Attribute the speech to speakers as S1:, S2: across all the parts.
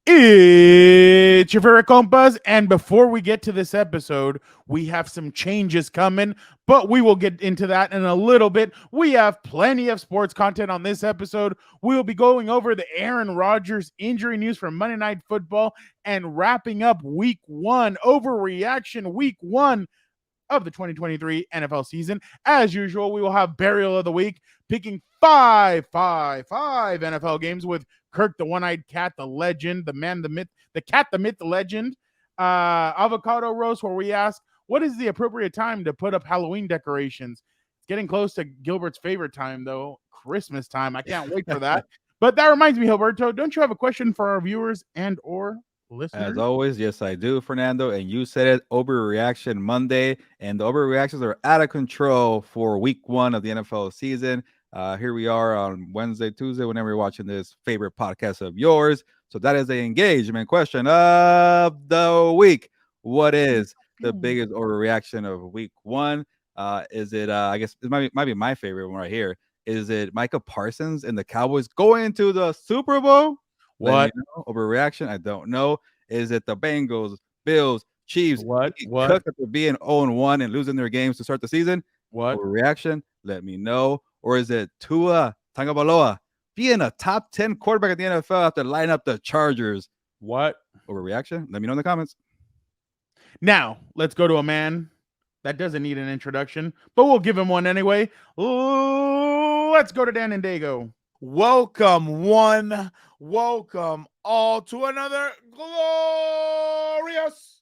S1: It's your favorite compas, and before we get to this episode, we have some changes coming, but we will get into that in a little bit. We have plenty of sports content on this episode. We will be going over the Aaron Rodgers injury news from Monday Night Football and wrapping up week one, overreaction week one of the 2023 NFL season. As usual, we will have Burial of the Week, picking five NFL games with Kirk, the one-eyed cat, the legend, the man, the myth, the cat, the myth, the legend. Avocado Roast, where we ask, what is the appropriate time to put up Halloween decorations? It's getting close to Gilbert's favorite time, though, Christmas time. I can't wait for that. But that reminds me, Gilberto, don't you have a question for our viewers and or listeners?
S2: As always, yes, I do, Fernando. And you said it, overreaction Monday. And the overreactions are out of control for week one of the NFL season. Here we are on Wednesday, Tuesday, whenever you're watching this favorite podcast of yours. So that is the engagement question of the week. What is the biggest overreaction of week one? Is it, I guess it might be my favorite one right here. Is it Micah Parsons and the Cowboys going to the Super Bowl?
S1: What?
S2: Overreaction? I don't know. Is it the Bengals, Bills, Chiefs?
S1: What?
S2: Cooked after being 0-1 and losing their games to start the season?
S1: What?
S2: Overreaction? Let me know. Or is it Tua Tagovailoa being a top 10 quarterback at the NFL after lining up the Chargers?
S1: What?
S2: Overreaction? Let me know in the comments.
S1: Now, let's go to a man that doesn't need an introduction, but we'll give him one anyway. Let's go to Dan and Daygo.
S3: Welcome, one. Welcome all to another glorious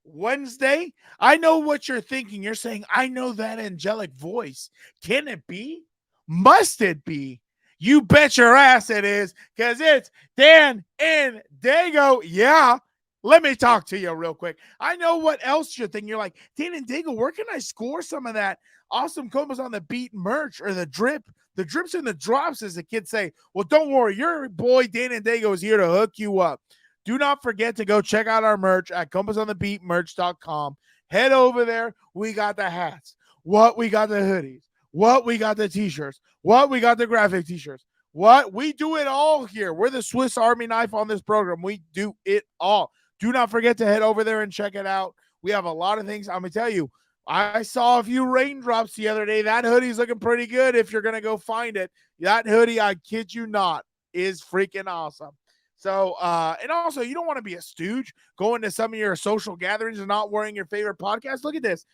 S3: Wednesday. I know what you're thinking. You're saying, I know that angelic voice. Can it be? Must it be? You bet your ass it is, because it's Dan and Daygo. Yeah. Let me talk to you real quick. I know what else you're thinking. You're like, Dan and Daygo, where can I score some of that awesome Compas on the Beat merch or the drips and the drops, as the kids say? Well, don't worry. Your boy Dan and Daygo is here to hook you up. Do not forget to go check out our merch at compasonthebeatmerch.com. Head over there. We got the hats. We got the hoodies. We got the t-shirts. We got the graphic t-shirts. We do it all here. We're the Swiss Army knife on this program. We do it all. Do not forget to head over there and check it out. We have a lot of things. I'm going to tell you, I saw a few raindrops the other day. That hoodie's looking pretty good if you're going to go find it. That hoodie, I kid you not, is freaking awesome. So, and also, you don't want to be a stooge going to some of your social gatherings and not wearing your favorite podcast. Look at this.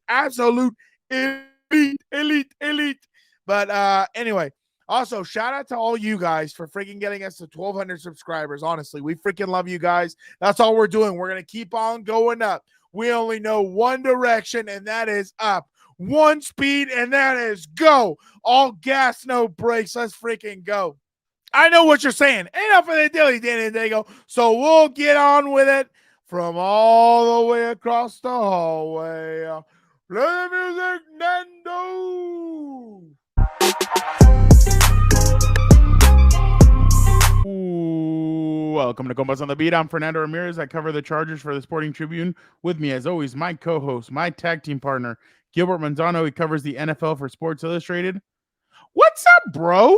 S3: Absolute elite. But anyway, also, shout out to all you guys for freaking getting us to 1,200 subscribers. Honestly, we freaking love you guys. That's all we're doing. We're going to keep on going up. We only know one direction, and that is up. One speed, and that is go. All gas, no brakes. Let's freaking go. I know what you're saying. Enough of the dilly, Dan and Daygo. So we'll get on with it from all the way across the hallway. Play the music, Nando.
S1: Welcome to Compas on the Beat. I'm Fernando Ramirez. I cover the Chargers for the Sporting Tribune. With me, as always, my co-host, my tag team partner, Gilbert Manzano. He covers the NFL for Sports Illustrated. What's up, bro?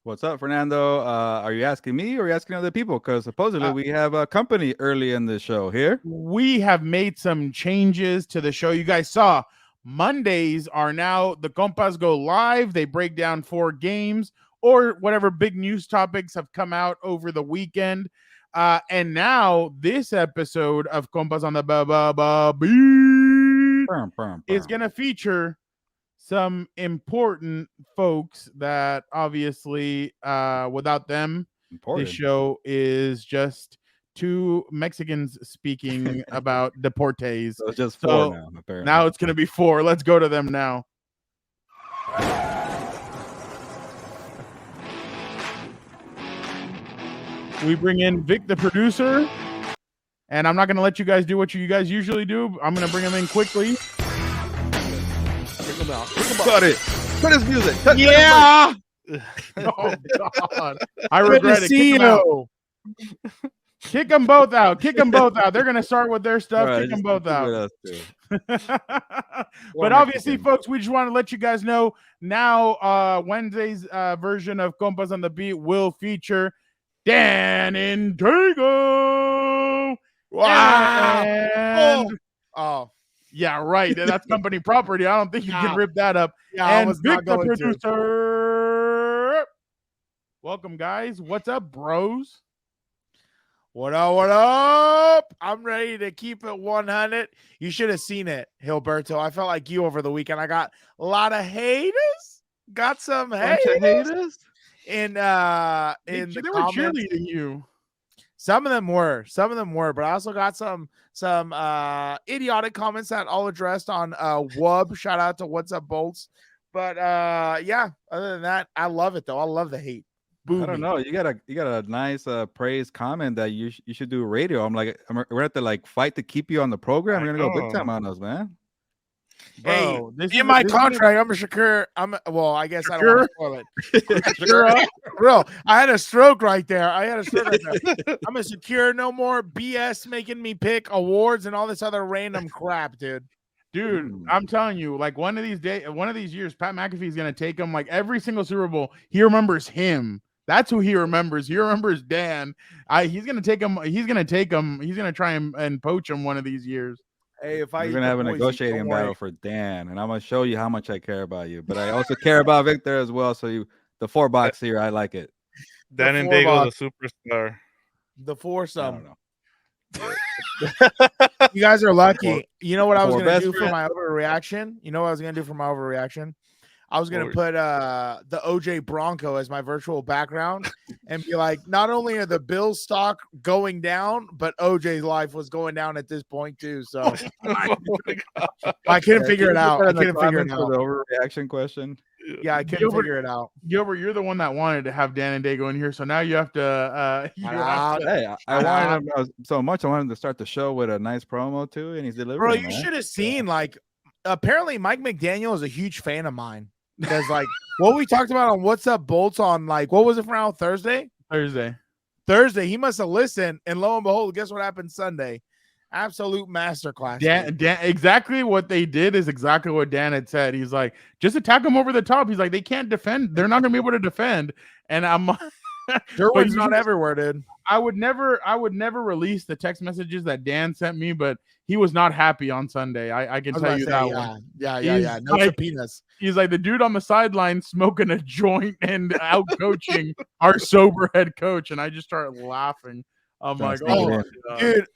S2: What's up, Fernando? Are you asking me or are you asking other people? Because supposedly we have a company early in the show here.
S1: We have made some changes to the show. You guys saw Mondays are now the Compas go live. They break down 4 games or whatever big news topics have come out over the weekend. And now this episode of Compas on the Beat is going to feature some important folks that obviously without them, this show is just 2 Mexicans speaking about deportes.
S2: So it's just 4 now, apparently.
S1: Now it's going to be 4. Let's go to them now. We bring in Vic, the producer, and I'm not going to let you guys do what you guys usually do. I'm going to bring him in quickly.
S2: Cut it. Cut his music. Cut
S1: yeah. Oh, God. I regret it. Kick them out. Kick them both out. They're going to start with their stuff. Right, kick them both out. But obviously, folks, we just want to let you guys know now Wednesday's version of Compas on the Beat will feature Dan and Daygo.
S3: Wow.
S1: And
S3: Oh,
S1: yeah, right. That's company property. I don't think you can rip that up.
S3: yeah, I
S1: And
S3: was
S1: Vic,
S3: not
S1: the
S3: going to.
S1: producer. Welcome, guys. What's up, bros?
S3: What up? What up? I'm ready to keep it 100. You should have seen it, Gilberto. I felt like you over the weekend. I got a lot of haters. Got some haters in the
S1: They were
S3: comments.
S1: cheerleading you.
S3: Some of them were, but I also got some idiotic comments that all addressed on Wub. Shout out to What's Up Bolts. But yeah, other than that, I love it though. I love the hate. Boo
S2: I don't know. You got a nice praise comment that you should do radio. I'm like, we're gonna have to like fight to keep you on the program. We're gonna go big time on us, man.
S1: Bro,
S3: hey, in my contract, I'm a Shakur. I guess I don't want to spoil it. Bro, I had a stroke right there. I'm a secure, no more BS making me pick awards and all this other random crap, dude.
S1: Dude, I'm telling you, like one of these years, Pat McAfee's gonna take him. Like every single Super Bowl, he remembers him. That's who he remembers. He remembers Dan. He's gonna take him. He's gonna try and poach him one of these years.
S3: Hey, if
S2: we're gonna have a negotiating battle for Dan, and I'm gonna show you how much I care about you. But I also care about Victor as well. So the 4-box here, I like it.
S4: Dan and Daygo, the superstar.
S3: The foursome. You guys are lucky. You know what I was gonna do for my overreaction? I was gonna put the OJ Bronco as my virtual background and be like, not only are the Bills stock going down, but OJ's life was going down at this point too. So I couldn't figure it out.
S2: The overreaction question.
S3: Yeah, I couldn't figure it out.
S1: Gilbert, you're the one that wanted to have Dan and Daygo in here, so now you have to.
S2: Hey, I wanted him so much. I wanted him to start the show with a nice promo too, and he's delivering.
S3: Bro, you should have seen. Like, apparently, Mike McDaniel is a huge fan of mine because, like, what we talked about on What's Up Bolts on, like, what was it for Thursday? Thursday. He must have listened, and lo and behold, guess what happened Sunday? Absolute masterclass.
S1: Dan, exactly what they did is exactly what Dan had said. He's like, just attack them over the top. He's like, they can't defend. They're not going to be able to defend. And I'm
S3: Derwin's not everywhere, dude.
S1: I would never release the text messages that Dan sent me, but he was not happy on Sunday. I can tell you that one.
S3: Yeah. No subpoenas.
S1: He's like the dude on the sideline smoking a joint and out coaching our sober head coach. And I just started laughing. I'm like, oh,
S3: dude,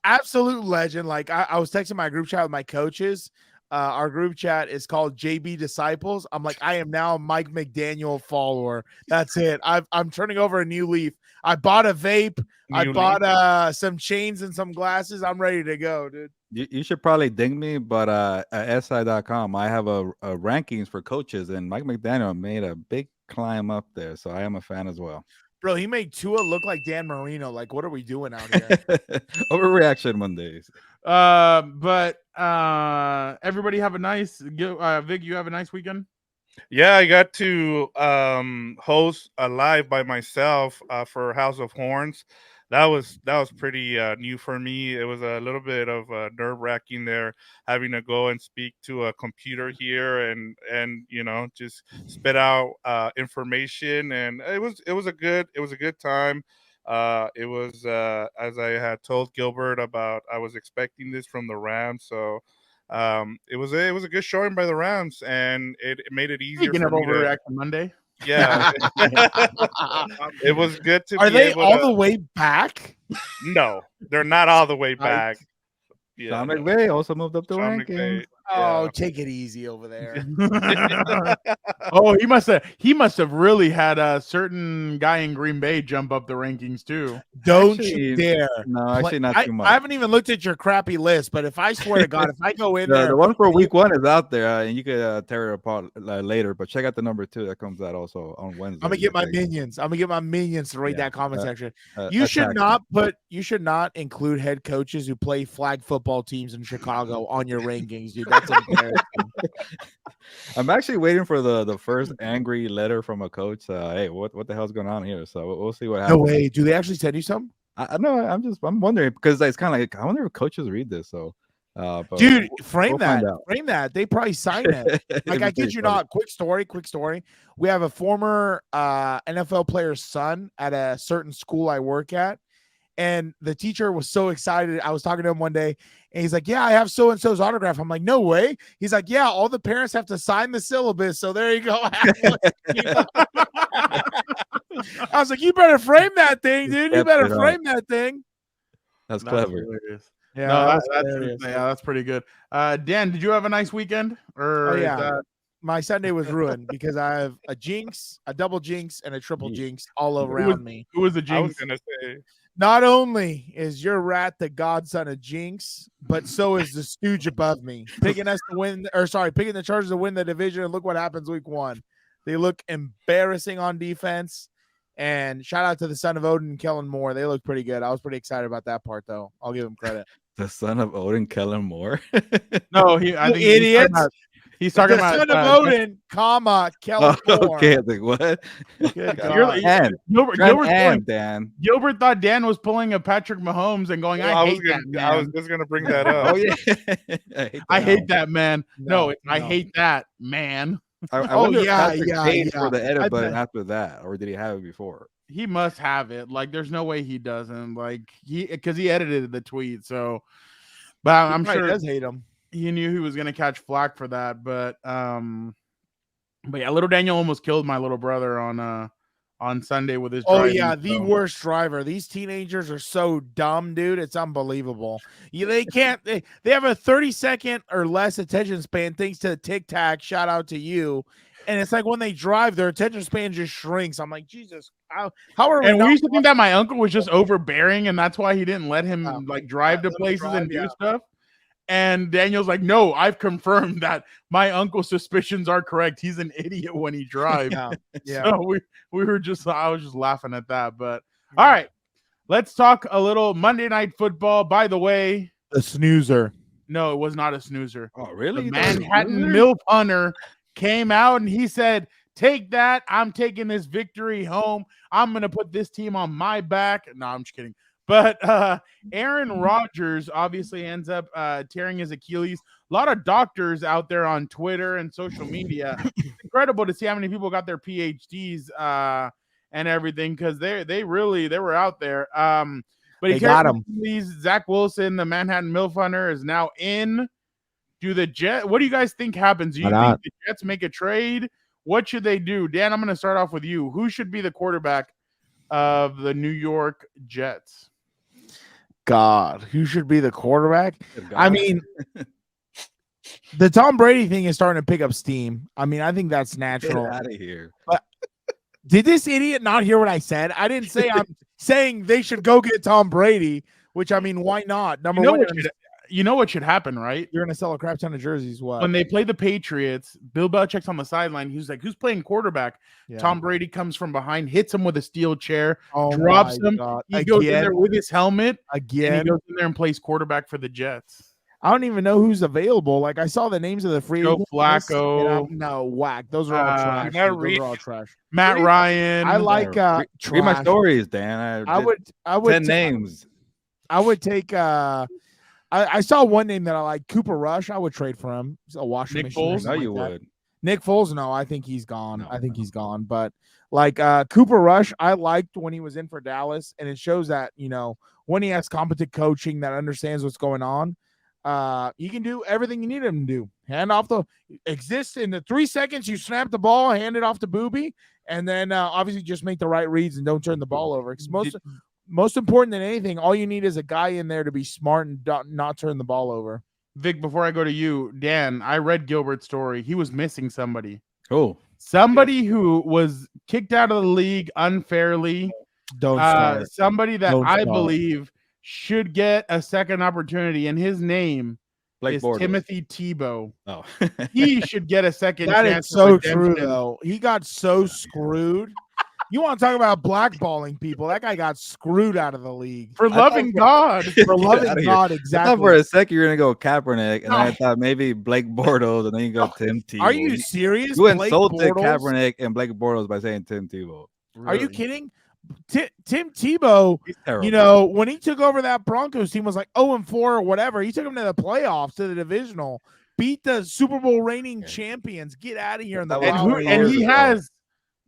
S3: absolute legend. Like I was texting my group chat with my coaches. Our group chat is called JB Disciples. I'm like, I am now a Mike McDaniel follower. That's it. I'm turning over a new leaf. I bought a vape. I bought some chains and some glasses. I'm ready to go, dude.
S2: You should probably ding me, but at SI.com, I have a rankings for coaches, and Mike McDaniel made a big climb up there. So I am a fan as well.
S3: Bro, he made Tua look like Dan Marino. Like, what are we doing out here?
S2: Overreaction Mondays.
S1: But everybody have a nice Vic, you have a nice weekend?
S4: Yeah, I got to host a live by myself for House of Horns. That was pretty new for me. It was a little bit of nerve-wracking there, having to go and speak to a computer here and just spit out information. And it was a good time. It was as I had told Gilbert about, I was expecting this from the Rams, so it was a good showing by the Rams, and it made it easier for me
S1: overreaction Monday.
S4: Yeah, it was good to.
S3: Are they all the way back?
S4: No, they're not all the way back.
S2: Yeah, Sean McVay also moved up the rankings.
S3: Oh, take it easy over there.
S1: Oh, he must have really had a certain guy in Green Bay jump up the rankings too.
S3: Don't you dare.
S2: No, actually not too much.
S3: I haven't even looked at your crappy list, but if I swear to God, if I go in there,
S2: the one for week 1 is out there, and you could tear it apart later. But check out the number 2 that comes out also on Wednesday.
S3: I'm gonna get my minions to rate that comment section. You should not include head coaches who play flag football teams in Chicago on your rankings, dude. That's embarrassing.
S2: I'm actually waiting for the first angry letter from a coach. Hey, what the hell's going on here? So we'll see what happens.
S3: No way. Do they actually send you some?
S2: I know. I'm wondering, because it's kind of like, I wonder if coaches read this. So But
S3: Dude, frame
S2: we'll
S3: that.
S2: find out.
S3: Frame that. They probably sign it. Like, I kid you not. Quick story. We have a former NFL player's son at a certain school I work at. And the teacher was so excited. I was talking to him one day, and he's like, yeah, I have so-and-so's autograph. I'm like, no way. He's like, yeah, all the parents have to sign the syllabus. So there you go. I was like, you better frame that thing, dude. You better frame that thing.
S2: That's clever.
S1: Hilarious.
S3: Yeah,
S1: No,
S3: hilarious.
S1: that's pretty good. Dan, did you have a nice weekend? Or
S3: my Sunday was ruined because I have a jinx, a double jinx, and a triple jinx all around me.
S1: Who was the
S4: I
S1: jinx?
S4: was gonna say.
S3: Not only is your rat the godson of jinx, but so is the stooge above me, picking the Chargers to win the division. And look what happens week 1. They look embarrassing on defense. And shout out to the son of Odin, Kellen Moore. They look pretty good. I was pretty excited about that part, though. I'll give him credit.
S2: The son of Odin, Kellen Moore.
S1: No, I think
S3: idiots.
S1: He's talking about
S3: son of Odin, Kellen Moore.
S2: Okay, I think what?
S3: Good God.
S1: Gilbert thought Dan was pulling a Patrick Mahomes and going, I hate that man.
S4: I was just gonna bring that up.
S2: Oh yeah,
S1: I hate that man.
S3: No.
S1: I hate that man.
S2: I wonder if Patrick paid
S3: yeah.
S2: for the edit button after that, or did he have it before?
S1: He must have it. Like, there's no way he doesn't. Like, because he edited the tweet. So, but I'm sure
S3: he does hate him.
S1: He knew he was gonna catch flack for that. But yeah, little Daniel almost killed my little brother on Sunday with his driving.
S3: The worst driver. These teenagers are so dumb, dude. It's unbelievable. They can't. They have a 30-second or less attention span thanks to Tic Tac. Shout out to you. And it's like when they drive, their attention span just shrinks. I'm like, Jesus, how are we?
S1: And we used to think that my uncle was just overbearing, and that's why he didn't let him drive to places and do stuff. And Daniel's like, no, I've confirmed that my uncle's suspicions are correct. He's an idiot when he drives.
S3: Yeah.
S1: So I was just laughing at that. But all right, let's talk a little Monday Night Football. By the way,
S3: the snoozer.
S1: No, it was not a snoozer.
S2: Oh, really?
S1: The Manhattan MILF Hunter came out and he said, take that. I'm taking this victory home. I'm going to put this team on my back. No, I'm just kidding. But Aaron Rodgers obviously ends up tearing his Achilles. A lot of doctors out there on Twitter and social media. It's incredible to see how many people got their PhDs and everything, because they were out there. But he got him. Zach Wilson, the Manhattan MILF Hunter, is now in. What do you guys think happens? Do you think the Jets make a trade? What should they do? Dan, I'm going to start off with you. Who should be the quarterback of the New York Jets?
S3: God, who should be the quarterback? I mean, the Tom Brady thing is starting to pick up steam. I mean, I think that's natural.
S2: Get out of here.
S3: But did this idiot not hear what I said? I didn't say I'm saying they should go get Tom Brady, which, I mean, why not? Number one.
S1: You know what should happen, right?
S3: You're going to sell a crap ton of jerseys. What?
S1: When they play the Patriots, Bill Belichick's on the sideline. He's like, who's playing quarterback? Yeah. Tom Brady comes from behind, hits him with a steel chair, drops him. He goes in there with his helmet.
S3: Again.
S1: And he goes in there and plays quarterback for the Jets.
S3: I don't even know who's available. Like, I saw the names of the free agents.
S1: Flacco.
S3: No, whack. Those are all trash. Those are all trash.
S1: Matt Ryan.
S3: I like
S2: read my stories, Dan. I would 10 names.
S3: I would take I saw one name that I like, Cooper Rush. I would trade for him. A washing machine.
S2: Nick Foles? No, you would.
S3: Nick Foles? No, I think he's gone. No, I think he's gone. But like Cooper Rush, I liked when he was in for Dallas, and it shows that, you know, when he has competent coaching that understands what's going on, he can do everything you need him to do. Hand off exist in the 3 seconds you snap the ball, hand it off to Booby, and then obviously just make the right reads and don't turn the ball over. Because most important than anything, all you need is a guy in there to be smart and not turn the ball over.
S1: Vic, before I go to you, Dan, I read Gilbert's story. He was missing somebody.
S2: Oh.
S1: Somebody who was kicked out of the league unfairly.
S3: Don't start.
S1: Somebody that believe should get a second opportunity, and his name is Timothy Tebow.
S2: Oh.
S1: He should get a second chance.
S3: That is so true, though. He got so screwed. You want to talk about blackballing people? That guy got screwed out of the league.
S1: For loving God.
S3: For loving God, exactly.
S2: I thought for a second you're going to go Kaepernick, and I thought maybe Blake Bortles, and then you go Tim Tebow.
S3: Are you serious?
S2: You insulted Kaepernick and Blake Bortles by saying Tim Tebow.
S3: Really? Are you kidding? Tim Tebow,
S2: He's terrible.
S3: you know, when he took over that Broncos team, was like 0-4 or whatever. He took them to the playoffs, to the divisional, beat the Super Bowl reigning champions. Get out of here in the
S2: That was
S3: wild
S2: 20
S3: card.
S2: years
S1: he
S2: ago.
S1: has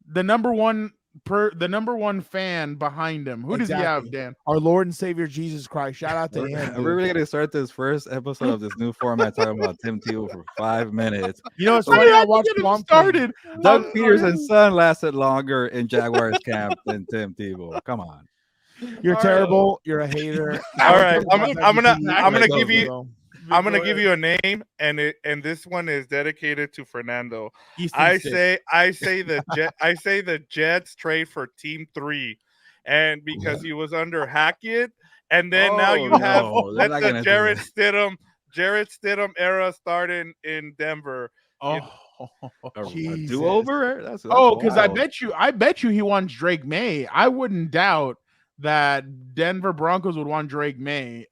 S1: the number one fan behind him. Who does he have,
S3: Exactly.
S1: Dan?
S3: Our Lord and Savior Jesus Christ. Shout out to
S2: We're
S3: him.
S2: we're really gonna start this first episode of this new format talking about Tim Tebow for 5 minutes.
S3: You know, it's
S1: How
S3: funny.
S1: did
S3: I
S1: I
S3: watched
S1: get him
S3: Swamp Thing.
S1: started?
S2: Doug Peterson's son lasted longer in Jaguars camp than Tim Tebow. Come on.
S3: You're
S4: All
S3: terrible. You're a hater.
S4: All right, I'm gonna give you I'm gonna
S1: Go
S4: give
S1: ahead.
S4: you a name, and this one is dedicated to Fernando.
S1: Easton
S4: I
S1: Stick.
S4: say the Jets trade for Team 3, and because he was under Hackett, and then now you have
S2: no, they're
S4: let
S2: not
S4: the
S2: gonna do
S4: Jarrett Stidham era start in Denver.
S1: Oh,
S2: a
S3: Jesus.
S2: do-over. That's
S1: because I
S2: wild.
S1: bet you he wants Drake May. I wouldn't doubt that Denver Broncos would want Drake May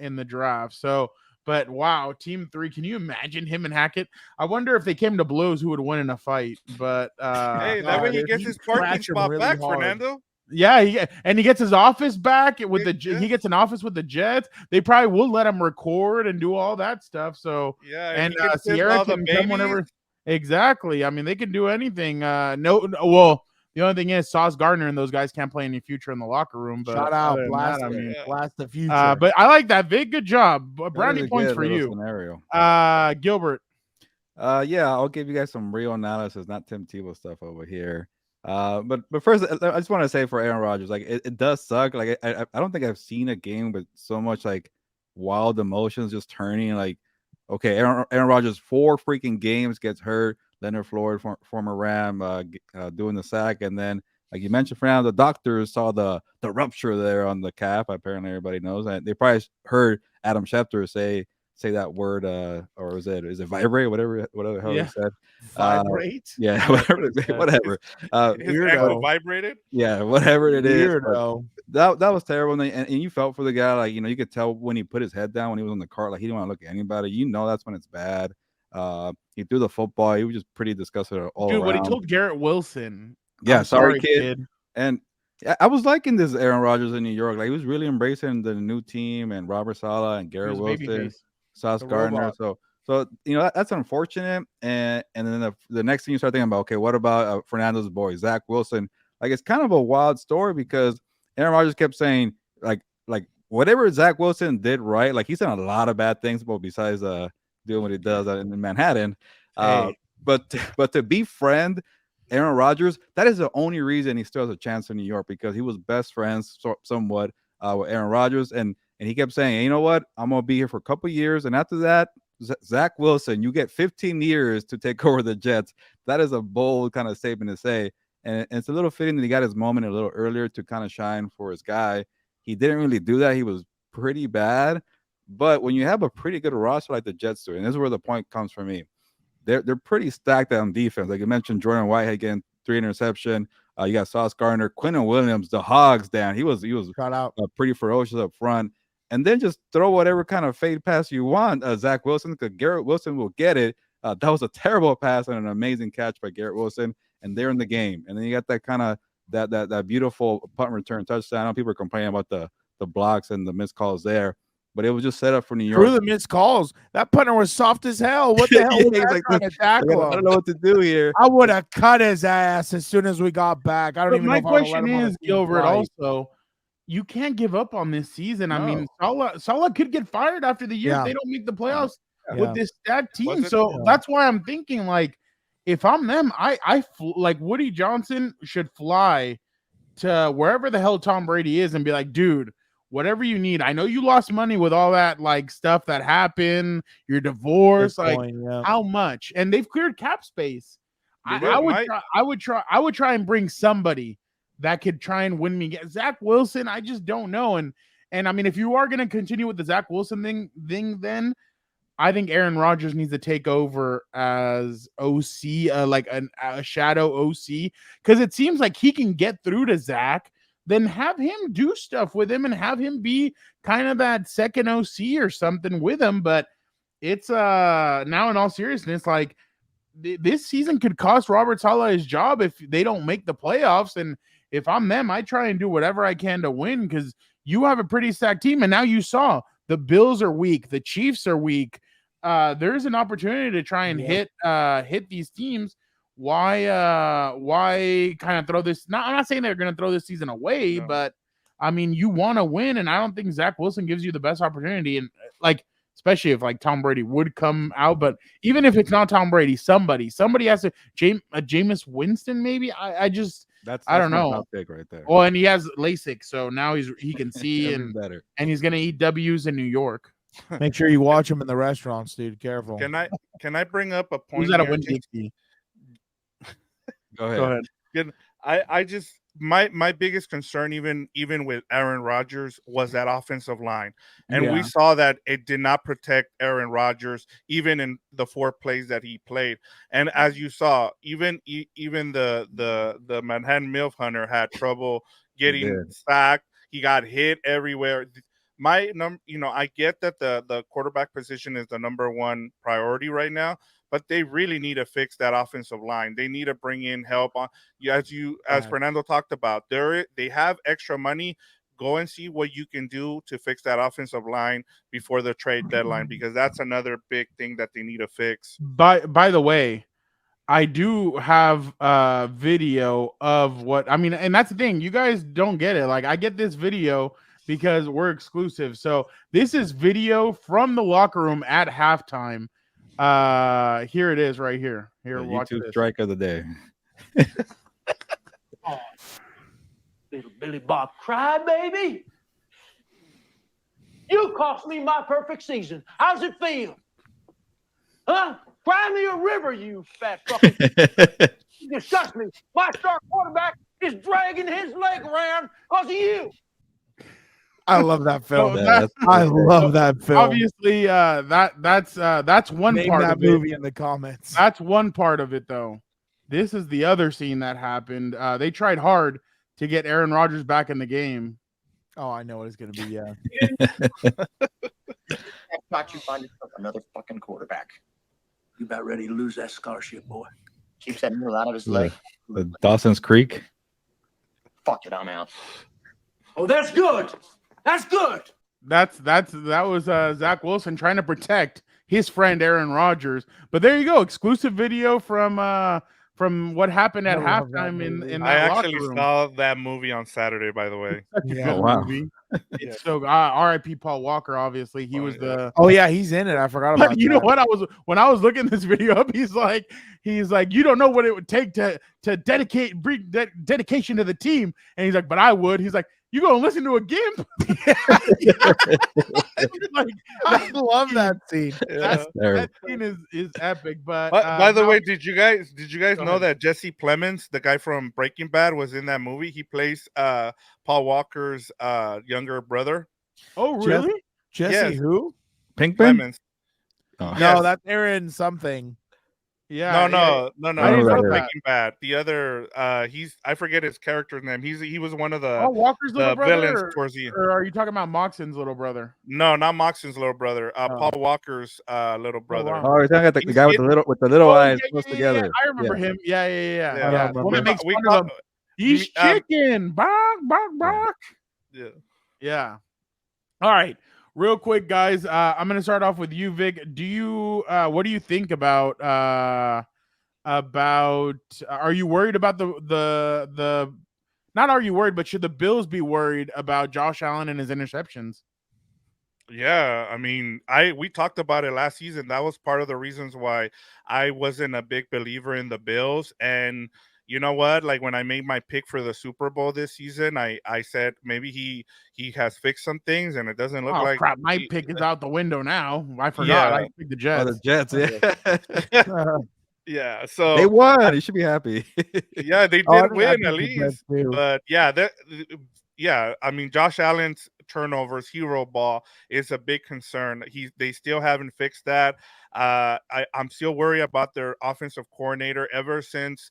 S1: in the draft. So, but wow, Team 3. Can you imagine him and Hackett? I wonder if they came to blows, who would win in a fight. But
S4: Hey, that way he
S3: if
S4: gets
S3: you
S4: his parking
S3: scratch him
S4: spot
S3: really
S4: back,
S3: hard.
S4: Fernando.
S1: yeah, he gets his office back with the
S4: Yeah.
S1: he gets an office with the Jets. They probably will let him record and do all that stuff. So
S4: Yeah,
S1: and
S4: he can send
S1: Sierra
S4: all the
S1: can come
S4: babies.
S1: whenever. Exactly. I mean, they can do anything. Well, the only thing is Sauce Gardner and those guys can't play any future in the locker room. But
S3: Shout out,
S1: other than
S3: blast,
S1: that, I mean,
S3: blast the future.
S1: but I like that, Vic. Good job.
S2: That is
S1: Brownie
S2: a
S1: points
S2: good
S1: for
S2: little
S1: you.
S2: scenario.
S1: Gilbert.
S2: Yeah, I'll give you guys some real analysis, not Tim Tebow stuff over here. But first, I just want to say for Aaron Rodgers, like it does suck. Like I don't think I've seen a game with so much like wild emotions just turning. Like, okay, Aaron Rodgers 4 freaking games gets hurt. Leonard Floyd, former Ram, doing the sack, and then like you mentioned, Fernando, the doctors saw the rupture there on the calf. Apparently, everybody knows that. They probably heard Adam Schefter say that word, or is it vibrate? Whatever the hell he said.
S3: Vibrate.
S2: Yeah, whatever.
S4: His ankle vibrated.
S2: Yeah, whatever it is.
S3: Weirdo.
S2: That was terrible, and you felt for the guy. Like, you could tell when he put his head down when he was on the cart, like he didn't want to look at anybody. That's when it's bad. He threw the football. He was just pretty disgusted all
S1: Dude,
S2: around.
S1: what he told Garrett Wilson.
S2: Yeah,
S1: I'm
S2: sorry, kid. And I was liking this Aaron Rodgers in New York. Like, he was really embracing the new team and Robert Saleh and Garrett Wilson, Sauce Gardner.
S3: robot.
S2: So that's unfortunate. And then the next thing you start thinking about, okay, what about Fernando's boy, Zach Wilson? Like, it's kind of a wild story because Aaron Rodgers kept saying like whatever Zach Wilson did right, like he's done a lot of bad things, but besides doing what he does in Manhattan. But to befriend Aaron Rodgers, that is the only reason he still has a chance in New York, because he was best friends somewhat with Aaron Rodgers, and he kept saying, hey, you know what, I'm gonna be here for a couple of years, and after that, Zach Wilson, you get 15 years to take over the Jets. That is a bold kind of statement to say, and it's a little fitting that he got his moment a little earlier to kind of shine for his guy. He didn't really do that. He was pretty bad, but when you have a pretty good roster like the Jets do, and this is where the point comes for me, they're pretty stacked on defense. Like you mentioned, Jordan Whitehead getting 3 interception. You got Sauce Gardner, Quinnen Williams, the Hogs down. He was
S3: Shout out.
S2: Pretty ferocious up front. And then just throw whatever kind of fade pass you want, Zach Wilson, because Garrett Wilson will get it. That was a terrible pass and an amazing catch by Garrett Wilson, and they're in the game. And then you got that kind of that beautiful punt return touchdown. I know people are complaining about the blocks and the missed calls there, but it was just set up for New York.
S3: Through the missed calls. That punter was soft as hell. What the hell was that trying to tackle him?
S2: I don't know what to do here.
S3: I would have cut his ass as soon as we got back. I don't even know
S1: My
S3: if I would've let
S1: question
S3: him on
S1: is,
S3: the field
S1: Gilbert,
S3: twice.
S1: also, you can't give up on this season. I mean,
S3: No.
S1: Salah could get fired after the year if
S3: Yeah.
S1: they don't make the playoffs
S3: Yeah.
S1: with this stacked team.
S4: Was it?
S1: So
S3: Yeah.
S1: that's why I'm thinking, like, if I'm them, like Woody Johnson should fly to wherever the hell Tom Brady is and be like, dude, whatever you need. I know you lost money with all that like stuff that happened, your divorce, like how much? And they've cleared cap space. I would try and bring somebody that could try and win me. Zach Wilson, I just don't know. And I mean, if you are going to continue with the Zach Wilson thing, then I think Aaron Rodgers needs to take over as OC, like a shadow OC, because it seems like he can get through to Zach. Then have him do stuff with him and have him be kind of that second OC or something with him. But it's now in all seriousness, like this season could cost Robert Saleh his job if they don't make the playoffs. And if I'm them, I try and do whatever I can to win because you have a pretty stacked team. And now you saw the Bills are weak, the Chiefs are weak. There's an opportunity to try and hit these teams. Why kind of throw this? I'm not saying they're going to throw this season away, but I mean, you want to win, and I don't think Zach Wilson gives you the best opportunity. And like, especially if like Tom Brady would come out, but even if it's not Tom Brady, somebody has to. Jameis Winston, maybe. I don't know.
S2: Top pick right there.
S1: Well, and he has LASIK, so now he can see and
S2: better.
S1: And he's gonna eat W's in New York.
S3: Make sure you watch him in the restaurants, dude. Careful.
S4: Can I bring up a point?
S1: Who's that? A Winn-Dixie?
S2: Go ahead.
S4: I just my biggest concern even with Aaron Rodgers was that offensive line. And we saw that it did not protect Aaron Rodgers even in the 4 plays that he played. And as you saw, even the Manhattan MILF Hunter had trouble getting sacked. He got hit everywhere. I get that the quarterback position is the number 1 priority right now, but they really need to fix that offensive line. They need to bring in help on, as Fernando talked about. They have extra money. Go and see what you can do to fix that offensive line before the trade deadline, because that's another big thing that they need to fix.
S1: By the way, I do have a video of what I mean, and that's the thing. You guys don't get it. Like, I get this video because we're exclusive. So this is video from the locker room at halftime. Here it is right here. Here, watch
S2: YouTube
S1: this.
S2: strike of the day.
S5: Oh, little Billy Bob crybaby. You cost me my perfect season. How's it feel? Huh? Cry me a river, you fat fucking. You disgust me. My star quarterback is dragging his leg around because of you.
S3: I love that film.
S1: So
S3: I love that film.
S1: Obviously, that's one
S3: Name
S1: part
S3: that
S1: of
S3: movie
S1: it.
S3: in the comments.
S1: That's one part of it, though. This is the other scene that happened. They tried hard to get Aaron Rodgers back in the game.
S3: Oh, I know what it's going to be. Yeah.
S6: I thought you find yourself another fucking quarterback.
S5: You about ready to lose that scholarship, boy?
S6: Keeps that needle out of his leg.
S2: The Dawson's Creek.
S6: Fuck it, I'm out.
S5: Oh, that's good. That's good.
S1: That was Zach Wilson trying to protect his friend Aaron Rodgers. But there you go, exclusive video from what happened at halftime in that
S4: I
S1: locker
S4: actually
S1: room.
S4: saw that movie on Saturday, by the way.
S1: Yeah, movie. It's so R.I.P. Paul Walker. Obviously, he was the.
S3: Oh yeah, he's in it. I forgot about.
S1: But you know what? When I was looking this video up, he's like, you don't know what it would take to bring dedication to the team, and he's like, but I would. He's like, you gonna listen to a gimp? Like,
S3: I love that scene.
S1: That scene is epic. But
S4: by the way, did you guys know
S1: ahead.
S4: that Jesse Plemons, the guy from Breaking Bad, was in that movie? He plays Paul Walker's younger brother.
S1: Oh, really?
S3: Jesse
S4: Yes.
S3: who?
S2: Pinkman?
S4: Plemons.
S2: Oh.
S3: No,
S4: Yes.
S3: that's Aaron something.
S1: Yeah.
S4: No.
S1: I
S4: He's
S1: didn't know
S4: not
S1: that.
S4: Breaking Bad. The other, I forget his character's name. He was one of
S1: Oh, Walker's little brother,
S4: villains towards the.
S1: or are you talking about Moxon's little brother?
S4: No, not Moxon's little brother. Paul Walker's little brother.
S1: wow.
S2: Oh, you're talking about the guy with the little eyes
S1: yeah,
S2: close
S1: yeah,
S2: together.
S1: yeah. I remember him. Yeah.
S4: Yeah.
S1: The woman makes
S4: We
S1: fun
S4: call-
S1: of him. He's chicken. Bark, bark, bark.
S4: Yeah.
S1: Yeah. All right. Real quick, guys. I'm gonna start off with you, Vic. What do you think about are you worried about the not are you worried, but should the Bills be worried about Josh Allen and his interceptions?
S4: Yeah, I mean, we talked about it last season. That was part of the reasons why I wasn't a big believer in the Bills. And you know what? Like when I made my pick for the Super Bowl this season, I said maybe he has fixed some things, and it doesn't look like
S1: Crap, my pick is out the window now. I forgot.
S4: Yeah.
S1: I picked the Jets.
S2: Oh, the Jets, yeah.
S4: Yeah, so
S2: They won. You should be happy.
S4: yeah, they did
S3: I
S4: win
S3: picked
S4: at
S3: the
S4: least.
S3: Jets too.
S4: But yeah, I mean, Josh Allen's turnovers, hero ball is a big concern. They still haven't fixed that. I'm still worried about their offensive coordinator. Ever since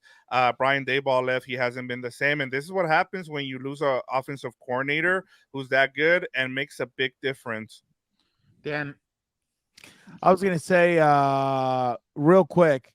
S4: Brian Daboll left, he hasn't been the same. And this is what happens when you lose an offensive coordinator who's that good and makes a big difference.
S1: Dan,
S3: I was gonna say real quick,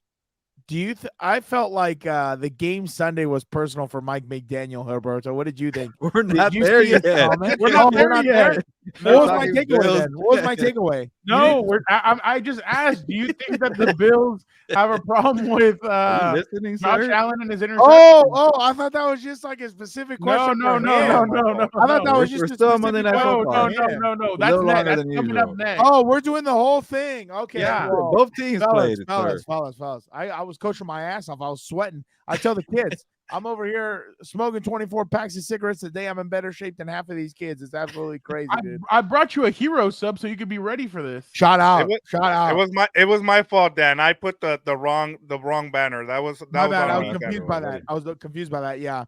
S3: Do you? I felt like the game Sunday was personal for Mike McDaniel, Gilberto. What did you think?
S2: We're
S3: Did
S2: not
S3: you
S2: there
S3: see his
S2: yet.
S3: comment?
S1: We're not
S3: Oh,
S1: there yet.
S3: What was my
S2: Talking
S3: takeaway
S2: Bills.
S3: then? What was my takeaway?
S1: No, I just asked. Do you think that the Bills have a problem with
S2: Are you listening,
S1: Josh
S2: sir?
S1: Allen and his interception?
S3: I thought that was just like a specific question.
S1: No.
S3: for him. I thought that was
S2: We're
S3: just a
S2: still on
S3: specific
S2: Monday Night
S3: question
S2: Football.
S3: for him.
S1: No.
S2: A
S1: That's
S2: little
S1: next.
S2: longer
S1: That's
S2: than
S1: coming
S2: usual.
S1: up next.
S3: Oh, we're doing the whole thing. Okay.
S1: Yeah.
S3: well,
S2: Both teams played, sir.
S3: fellas. I was coaching my ass off. I was sweating. I tell the kids, I'm over here smoking 24 packs of cigarettes a day. I'm in better shape than half of these kids. It's absolutely crazy, dude.
S1: I brought you a hero sub so you could be ready for this.
S3: Shout out.
S4: It was my fault, Dan. I put the wrong banner. That was
S3: My bad.
S4: on
S3: I
S4: me.
S3: was confused by that. I was confused by that. Yeah.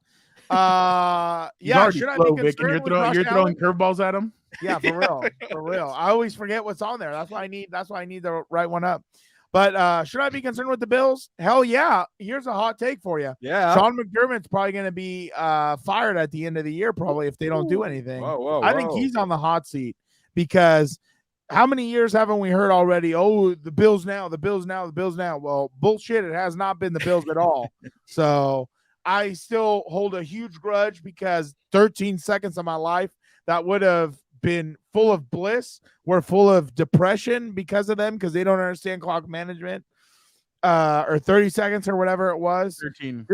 S1: He's already
S3: Should I
S1: slow,
S3: be
S1: Vic, and
S3: concerned with Josh
S1: you're throwing
S3: Allen?
S1: curveballs at him?
S3: Yeah, for real. I always forget what's on there. That's why I need the right one up. But should I be concerned with the Bills? Hell yeah. Here's a hot take for you.
S2: Yeah.
S3: Sean McDermott's probably going to be fired at the end of the year, probably, if they don't do anything.
S2: Whoa.
S3: I think he's on the hot seat because how many years haven't we heard already? Oh, the Bills now. Well, bullshit. It has not been the Bills at all. So I still hold a huge grudge because 13 seconds of my life that would have been full of bliss were full of depression because of them, because they don't understand clock management, or 30 seconds or whatever it was.
S1: 13.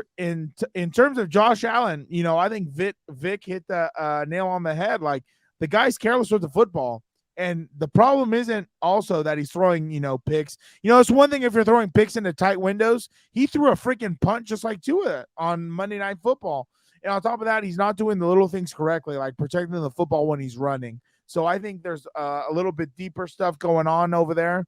S3: In terms of Josh Allen, I think Vic hit the nail on the head. Like, the guy's careless with the football. And the problem isn't also that he's throwing, picks. It's one thing if you're throwing picks into tight windows. He threw a freaking punt just like Tua on Monday Night Football. And on top of that, he's not doing the little things correctly, like protecting the football when he's running. So I think there's a little bit deeper stuff going on over there.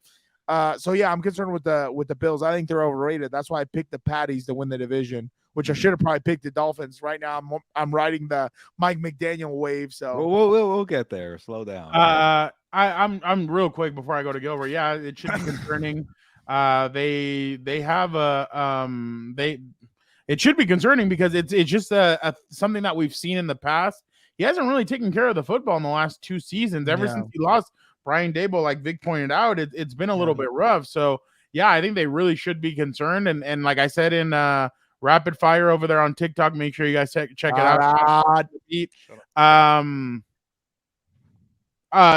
S3: So yeah, I'm concerned with the Bills. I think they're overrated. That's why I picked the Patties to win the division, which I should have probably picked the Dolphins. Right now, I'm riding the Mike McDaniel wave. So
S2: we'll get there. Slow down.
S1: I'm real quick before I go to Gilbert. Yeah, it should be concerning. They have it should be concerning because it's just something that we've seen in the past. He hasn't really taken care of the football in the last 2 seasons. Ever since he lost Brian Daybo, like Vic pointed out, it's been a little bit rough. So yeah, I think they really should be concerned. And like I said in Rapid Fire over there on TikTok, make sure you guys check it out.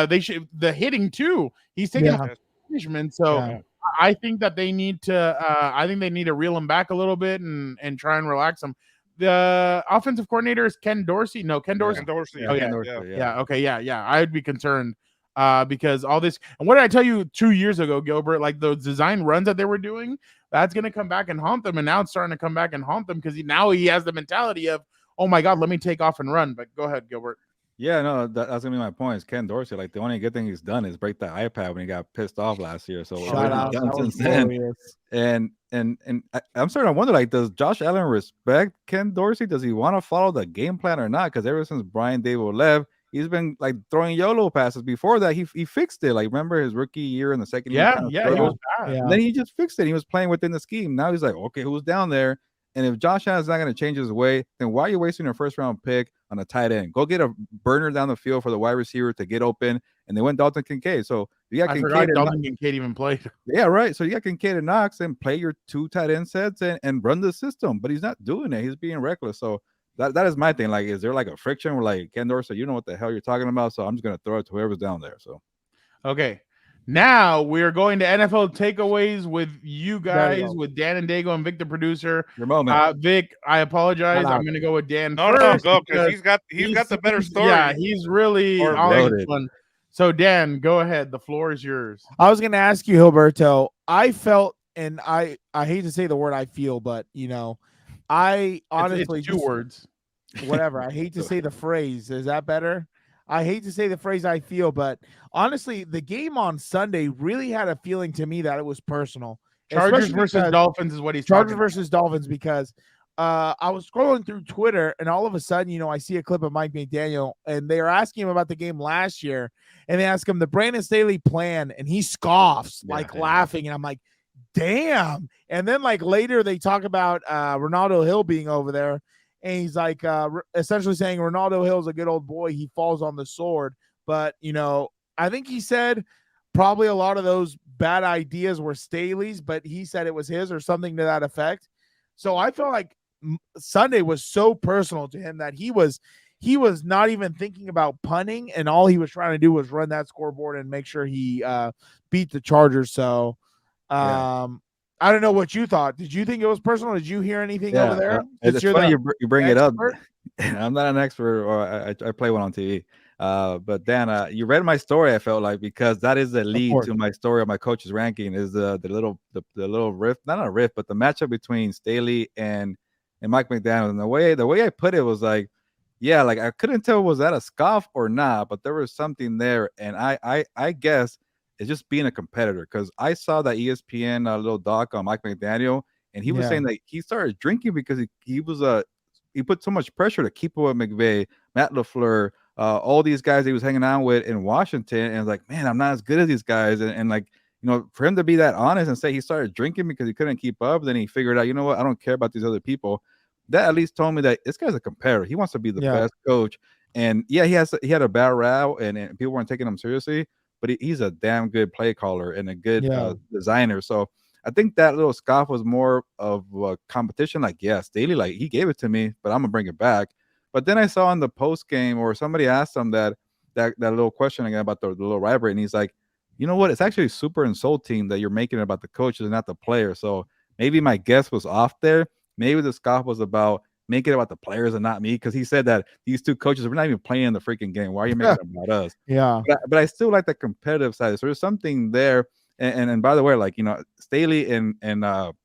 S1: They should the hitting too. He's taking a punishment. So I think that they need to reel him back a little bit and try and relax him. The offensive coordinator is Ken Dorsey. No, Ken Dorsey.
S4: Ken Dorsey.
S1: Oh,
S4: Yeah.
S1: Okay. Yeah. I would be concerned because all this. And what did I tell you 2 years ago, Gilbert? Like those design runs that they were doing, that's going to come back and haunt them. And now it's starting to come back and haunt them because now he has the mentality of, oh my God, let me take off and run. But go ahead, Gilbert.
S2: Yeah, no, that's gonna be my point. Is Ken Dorsey, like the only good thing he's done is break the iPad when he got pissed off last year. So
S3: shout out.
S2: Since then. And I'm starting to wonder, like, does Josh Allen respect Ken Dorsey? Does he want to follow the game plan or not? Because ever since Brian Daybo left, he's been like throwing YOLO passes. Before that, he fixed it. Like, remember his rookie year and the second year? And then he just fixed it. He was playing within the scheme. Now he's like, okay, who's down there? And if Josh Allen's not going to change his way, then why are you wasting your first round pick on a tight end? Go get a burner down the field for the wide receiver to get open. And they went Dalton Kincaid. So you got Kincaid.
S1: Dalton Kincaid even played.
S2: Yeah, right. So you got Kincaid and Knox and play your 2 tight end sets and run the system. But he's not doing it. He's being reckless. So that is my thing. Like, is there like a friction where like Ken Dorsey, you know what the hell you're talking about? So I'm just going to throw it to whoever's down there. So
S1: okay. Now we are going to NFL takeaways with you guys, with Dan and Daygo and Vic, the producer.
S2: Your moment.
S1: Vic, I apologize. I'm going to go with Dan
S4: No,
S1: first.
S4: go because he's got the better story.
S1: Yeah, he's really on this one. So Dan, go ahead. The floor is yours.
S3: I was going to ask you, Gilberto. I felt, and I hate to say the word I feel, but I honestly
S1: it's 2 words.
S3: Whatever. I hate to say the phrase. Is that better? I hate to say the phrase I feel, but honestly, the game on Sunday really had a feeling to me that it was personal.
S1: Chargers versus Dolphins is what he's
S3: Chargers
S1: talking
S3: versus Dolphins because I was scrolling through Twitter and all of a sudden, I see a clip of Mike McDaniel and they are asking him about the game last year and they ask him the Brandon Staley plan and he scoffs laughing and I'm like, damn. And then like later they talk about Ronaldo Hill being over there. And he's like essentially saying Ronaldo Hill's a good old boy. He falls on the sword. But, I think he said probably a lot of those bad ideas were Staley's, but he said it was his or something to that effect. So I felt like Sunday was so personal to him that he was not even thinking about punting, and all he was trying to do was run that scoreboard and make sure he beat the Chargers. So I don't know what you thought. Did you think it was personal? Did you hear anything over there?
S2: It's funny you bring it up.
S3: expert?
S2: I'm not an expert, or I play one on TV. But Dan, you read my story. I felt like, because that is the lead to my story of my coach's ranking, is the little rift, not a rift, but the matchup between Staley and Mike McDaniel. And the way I put it was like, yeah, like I couldn't tell, was that a scoff or not, but there was something there, and I guess it's just being a competitor, because I saw that ESPN little doc on Mike McDaniel, and he was saying that he started drinking because he put so much pressure to keep up with McVay, Matt LaFleur, all these guys he was hanging out with in Washington, and like, man, I'm not as good as these guys, and like, you know, for him to be that honest and say he started drinking because he couldn't keep up, then he figured out, you know what, I don't care about these other people. That at least told me that this guy's a competitor. He wants to be the best coach, and he had a bad row, and people weren't taking him seriously, but he's a damn good play caller and a good designer. So I think that little scoff was more of a competition. Like, yeah, Staley, like, he gave it to me, but I'm gonna bring it back. But then I saw in the post game, or somebody asked him that little question again about the little rivalry, and he's like, you know what? It's actually super insulting that you're making it about the coaches and not the player. So maybe my guess was off there. Maybe the scoff was about making it about the players and not me, because he said that these two coaches were not even playing the freaking game. Why are you making it about us? Yeah. But I still like the competitive side. So there's something there. And by the way, like, you know, Staley and Mike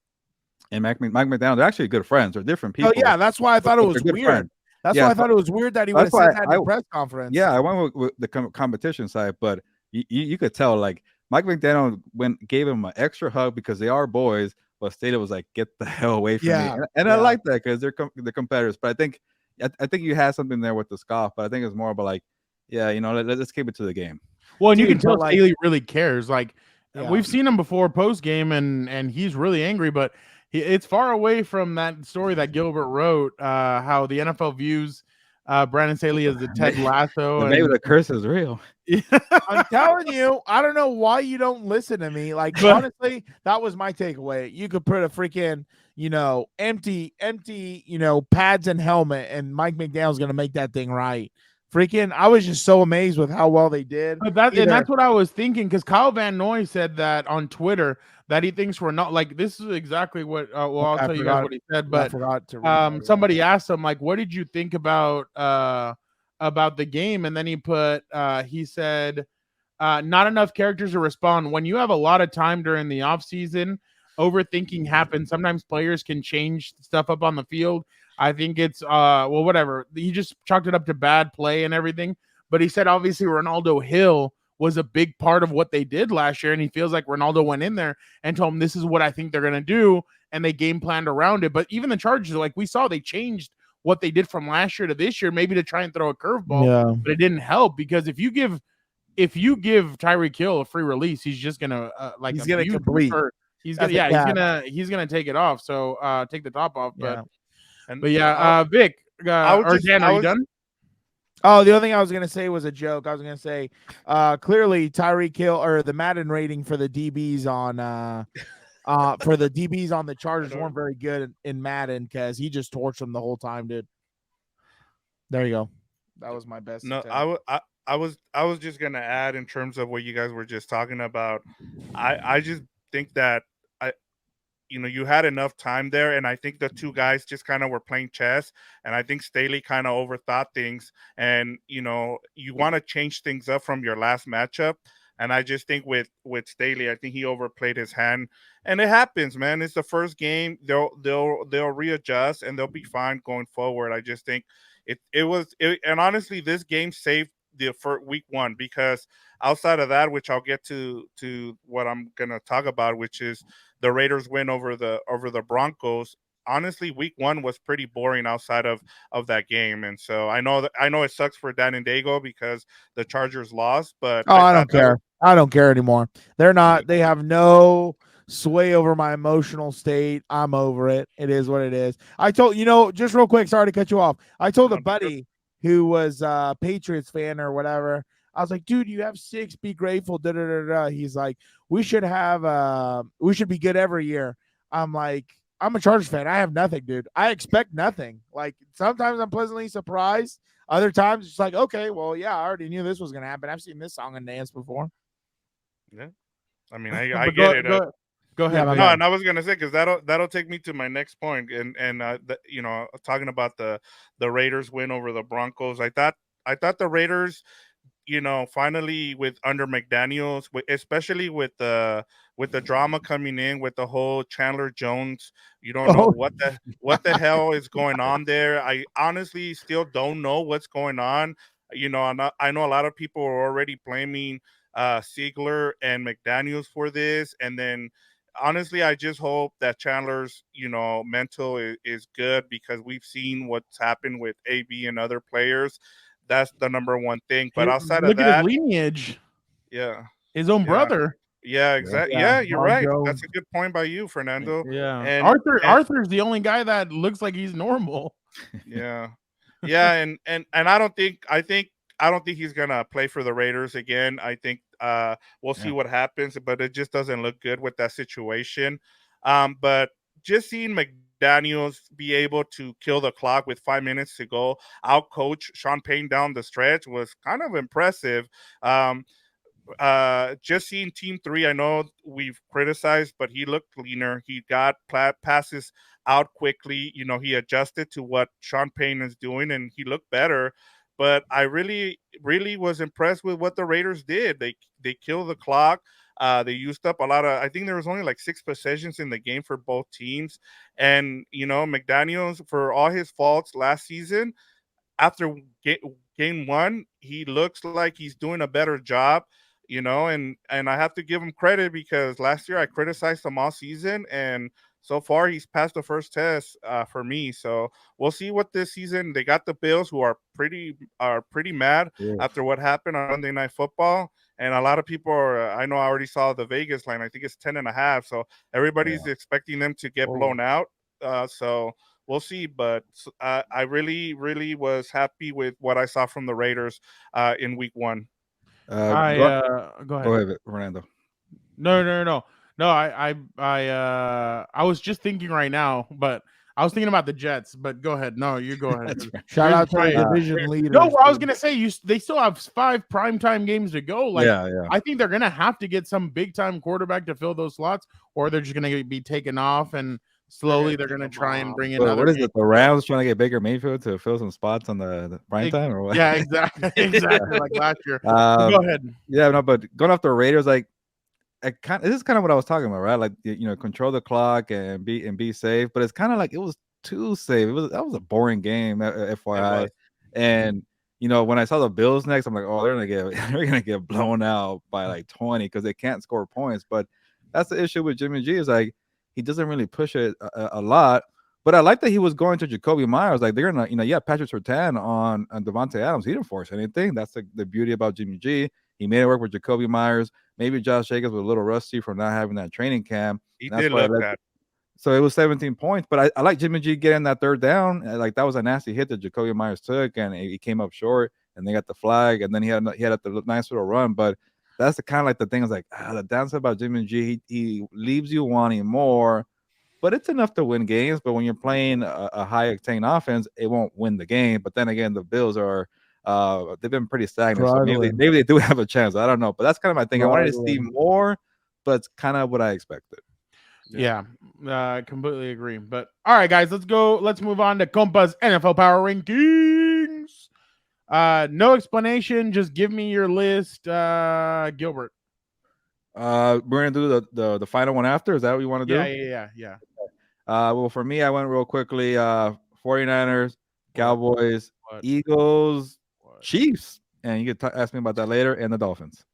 S2: McDaniel, they're actually good friends. They're different people.
S3: Oh yeah, that's why I thought it was weird. Friends. That's why I thought it was weird that he would have said that in the press conference.
S2: Yeah, I went with the competition side, but you could tell, like, Mike McDaniel gave him an extra hug because they are boys, but Staley was like, get the hell away from me. And I like that, because they're competitors. But I think you had something there with the scoff, but I think it's more about like, yeah, you know, let's keep it to the game.
S1: Well, and you can tell Staley really cares. Like, we've seen him before post game, and he's really angry, but it's far away from that story that Gilbert wrote, how the NFL views Brandon Staley as the Ted Lasso.
S2: Maybe the curse is real.
S3: I'm telling you, I don't know why you don't listen to me. Like, honestly, that was my takeaway. You could put a freaking, you know, empty, you know, pads and helmet, and Mike McDaniel's going to make that thing right. Freaking, I was just so amazed with how well they did.
S1: But that's what I was thinking, because Kyle Van Noy said that on Twitter, that he thinks we're not, like, this is exactly what I'll tell you guys what he said, but somebody asked him, like, what did you think about the game? And then he said, not enough characters to respond. When you have a lot of time during the off season, overthinking happens. Sometimes players can change stuff up on the field. I think it's well, whatever. He just chalked it up to bad play and everything. But he said obviously Ronaldo Hill was a big part of what they did last year, and he feels like Ronaldo went in there and told him, this is what I think they're gonna do, and they game planned around it. But even the Chargers, like we saw, they changed what they did from last year to this year, maybe to try and throw a curveball, but it didn't help, because if you give Tyreek Hill a free release, he's just gonna
S3: he's gonna complete.
S1: He's gonna take it off. So take the top off, but Vic, or Dan, are you done?
S3: Oh, the other thing I was gonna say was a joke. I was gonna say, clearly Tyreek Hill, or the Madden rating for the DBs on the Chargers weren't very good in Madden, because he just torched them the whole time, dude. There you go. That was my best.
S4: No, I was just gonna add, in terms of what you guys were just talking about. I just think that you had enough time there, and I think the two guys just kind of were playing chess, and I think Staley kind of overthought things, and you want to change things up from your last matchup, and I just think with Staley, I think he overplayed his hand, and it happens, man. It's the first game. They'll readjust, and they'll be fine going forward. I just think and honestly, this game saved the for week one, because outside of that, which I'll get to what I'm gonna talk about, which is the Raiders win over the Broncos. Honestly, week one was pretty boring outside of that game, and so I know it sucks for Dan and Daygo because the Chargers lost, but
S3: I don't care. I don't care anymore. They're not. They have no sway over my emotional state. I'm over it. It is what it is. I told just real quick. Sorry to cut you off. I told a buddy who was a Patriots fan or whatever. I was like, dude, you have 6. Be grateful. Da, da, da, da. He's like, we should be good every year. I'm like, I'm a Chargers fan. I have nothing, dude. I expect nothing. Like, sometimes I'm pleasantly surprised. Other times it's like, okay, well, yeah, I already knew this was going to happen. I've seen this song and dance before.
S4: Yeah. I mean, I
S1: But
S4: get it.
S1: Go ahead.
S3: Yeah,
S1: Vic.
S4: No, and I was gonna say because that'll take me to my next point, and talking about the Raiders win over the Broncos. I thought the Raiders, finally with under McDaniel's, especially with the drama coming in with the whole Chandler Jones. You don't know what the hell is going on there. I honestly still don't know what's going on. I know a lot of people are already blaming Ziegler and McDaniel's for this, and then honestly, I just hope that Chandler's, mental is good because we've seen what's happened with AB and other players. That's the number one thing. But outside of
S1: Look at his
S4: that,
S1: lineage.
S4: yeah,
S1: His own
S4: yeah,
S1: brother.
S4: yeah, exactly.
S3: Yeah,
S4: Yeah, you're
S3: Mark
S4: right.
S3: Jones.
S4: That's a good point by you, Fernando.
S1: Yeah.
S4: And
S1: Arthur's the only guy that looks like he's normal.
S4: yeah, yeah, and I don't think he's gonna play for the Raiders again. I think we'll see what happens, but it just doesn't look good with that situation. But just seeing McDaniels be able to kill the clock with 5 minutes to go, out coach Sean Payne down the stretch was kind of impressive. Just seeing team 3, I know we've criticized, but he looked cleaner. He got passes out quickly. He adjusted to what Sean Payne is doing and he looked better. But I really, really was impressed with what the Raiders did. They killed the clock. They used up a lot of, I think there was only like 6 possessions in the game for both teams. And, McDaniels, for all his faults last season, after game 1, he looks like he's doing a better job, and I have to give him credit because last year I criticized him all season, and so far he's passed the first test for me. So we'll see what this season. They got the Bills, who are pretty mad after what happened on Monday Night Football, and a lot of people are. I know I already saw the Vegas line. I think it's 10.5. So everybody's expecting them to get blown out. So we'll see, but I really, really was happy with what I saw from the Raiders in week 1.
S1: Go ahead.
S2: Go ahead, Fernando.
S1: No. I was just thinking right now, but I was thinking about the Jets. But go ahead. No, you go ahead.
S3: Shout out to the division leaders.
S1: No, I was gonna say they still have 5 primetime games to go. Like, I think they're gonna have to get some big time quarterback to fill those slots, or they're just gonna be taken off and slowly they're gonna try and bring in.
S2: What is it? The Rams trying to get Baker Mayfield to fill some spots on the prime time, or what?
S1: Yeah, exactly, like last year. Go ahead.
S2: Yeah, no, but going off the Raiders, like, this is kind of what I was talking about, right? Like, control the clock and be safe, but it's kind of like it was too safe. That was a boring game, FYI. And when I saw the Bills next, I'm like, oh, they're gonna get blown out by like 20 because they can't score points. But that's the issue with Jimmy G, is like he doesn't really push it a lot. But I like that he was going to Jacoby Myers. Like, they're gonna, Patrick Surtain on Devontae Adams. He didn't force anything. That's the beauty about Jimmy G. He made it work with Jacoby Myers. Maybe Josh Jacobs was a little rusty from not having that training camp.
S4: He did look that.
S2: So it was 17 points. But I like Jimmy G getting that third down. Like, that was a nasty hit that Jacoby Myers took, and he came up short, and they got the flag, and then he had the nice little run. But that's the kind of like the thing is like, the downside about Jimmy G, he leaves you wanting more, but it's enough to win games. But when you're playing a high octane offense, it won't win the game. But then again, the Bills are they've been pretty stagnant. So maybe they do have a chance. I don't know. But that's kind of my thing. I wanted to see more, but it's kind of what I expected.
S1: Yeah, I completely agree. But all right, guys, let's go. Let's move on to Compas NFL Power Rankings. No explanation. Just give me your list, Gilbert.
S2: We're gonna do the final one after. Is that what you want to do?
S1: Yeah.
S2: Well, for me, I went real quickly. 49ers, Cowboys, Eagles, Chiefs, and you can ask me about that later, and the Dolphins.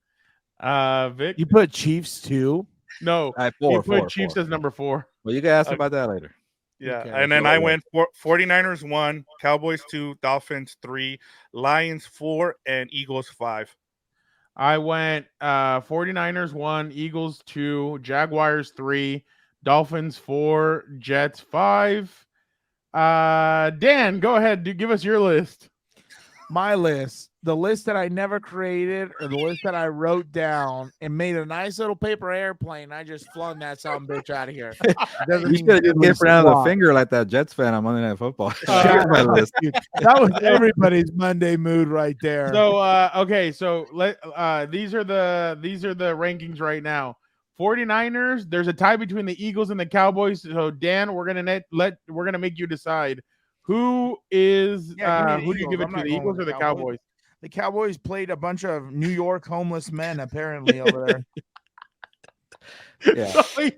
S1: Vic,
S3: you put Chiefs too?
S1: No,
S2: you
S1: put Chiefs as number 4.
S2: Well, you can ask about that later.
S4: Yeah,
S1: Okay.
S4: and then I went 49ers 1, Cowboys 2, Dolphins 3, Lions 4, and Eagles 5.
S1: I went 49ers 1, Eagles 2, Jaguars 3, Dolphins 4, Jets 5. Dan, go ahead. Give us your list.
S3: My list. the list that I never created or the list that I wrote down and made a nice little paper airplane. I just flung that son bitch out of here. Doesn't
S2: You
S3: even
S2: should have just give Fernando the
S3: squat.
S2: finger like that Jets fan on Monday Night Football.
S3: Shut
S2: My
S3: up,
S2: list.
S3: dude. That was everybody's Monday mood right there.
S1: So okay, so these are the rankings right now. 49ers, there's a tie between the Eagles and the Cowboys. So Dan, we're gonna make you decide who is
S3: Yeah,
S1: who do you give it
S3: I'm
S1: to,
S3: not
S1: the
S3: going
S1: Eagles
S3: with
S1: or the Cowboys?
S3: The Cowboys played a bunch of New York homeless men apparently over there.
S2: Yeah.
S1: So
S2: I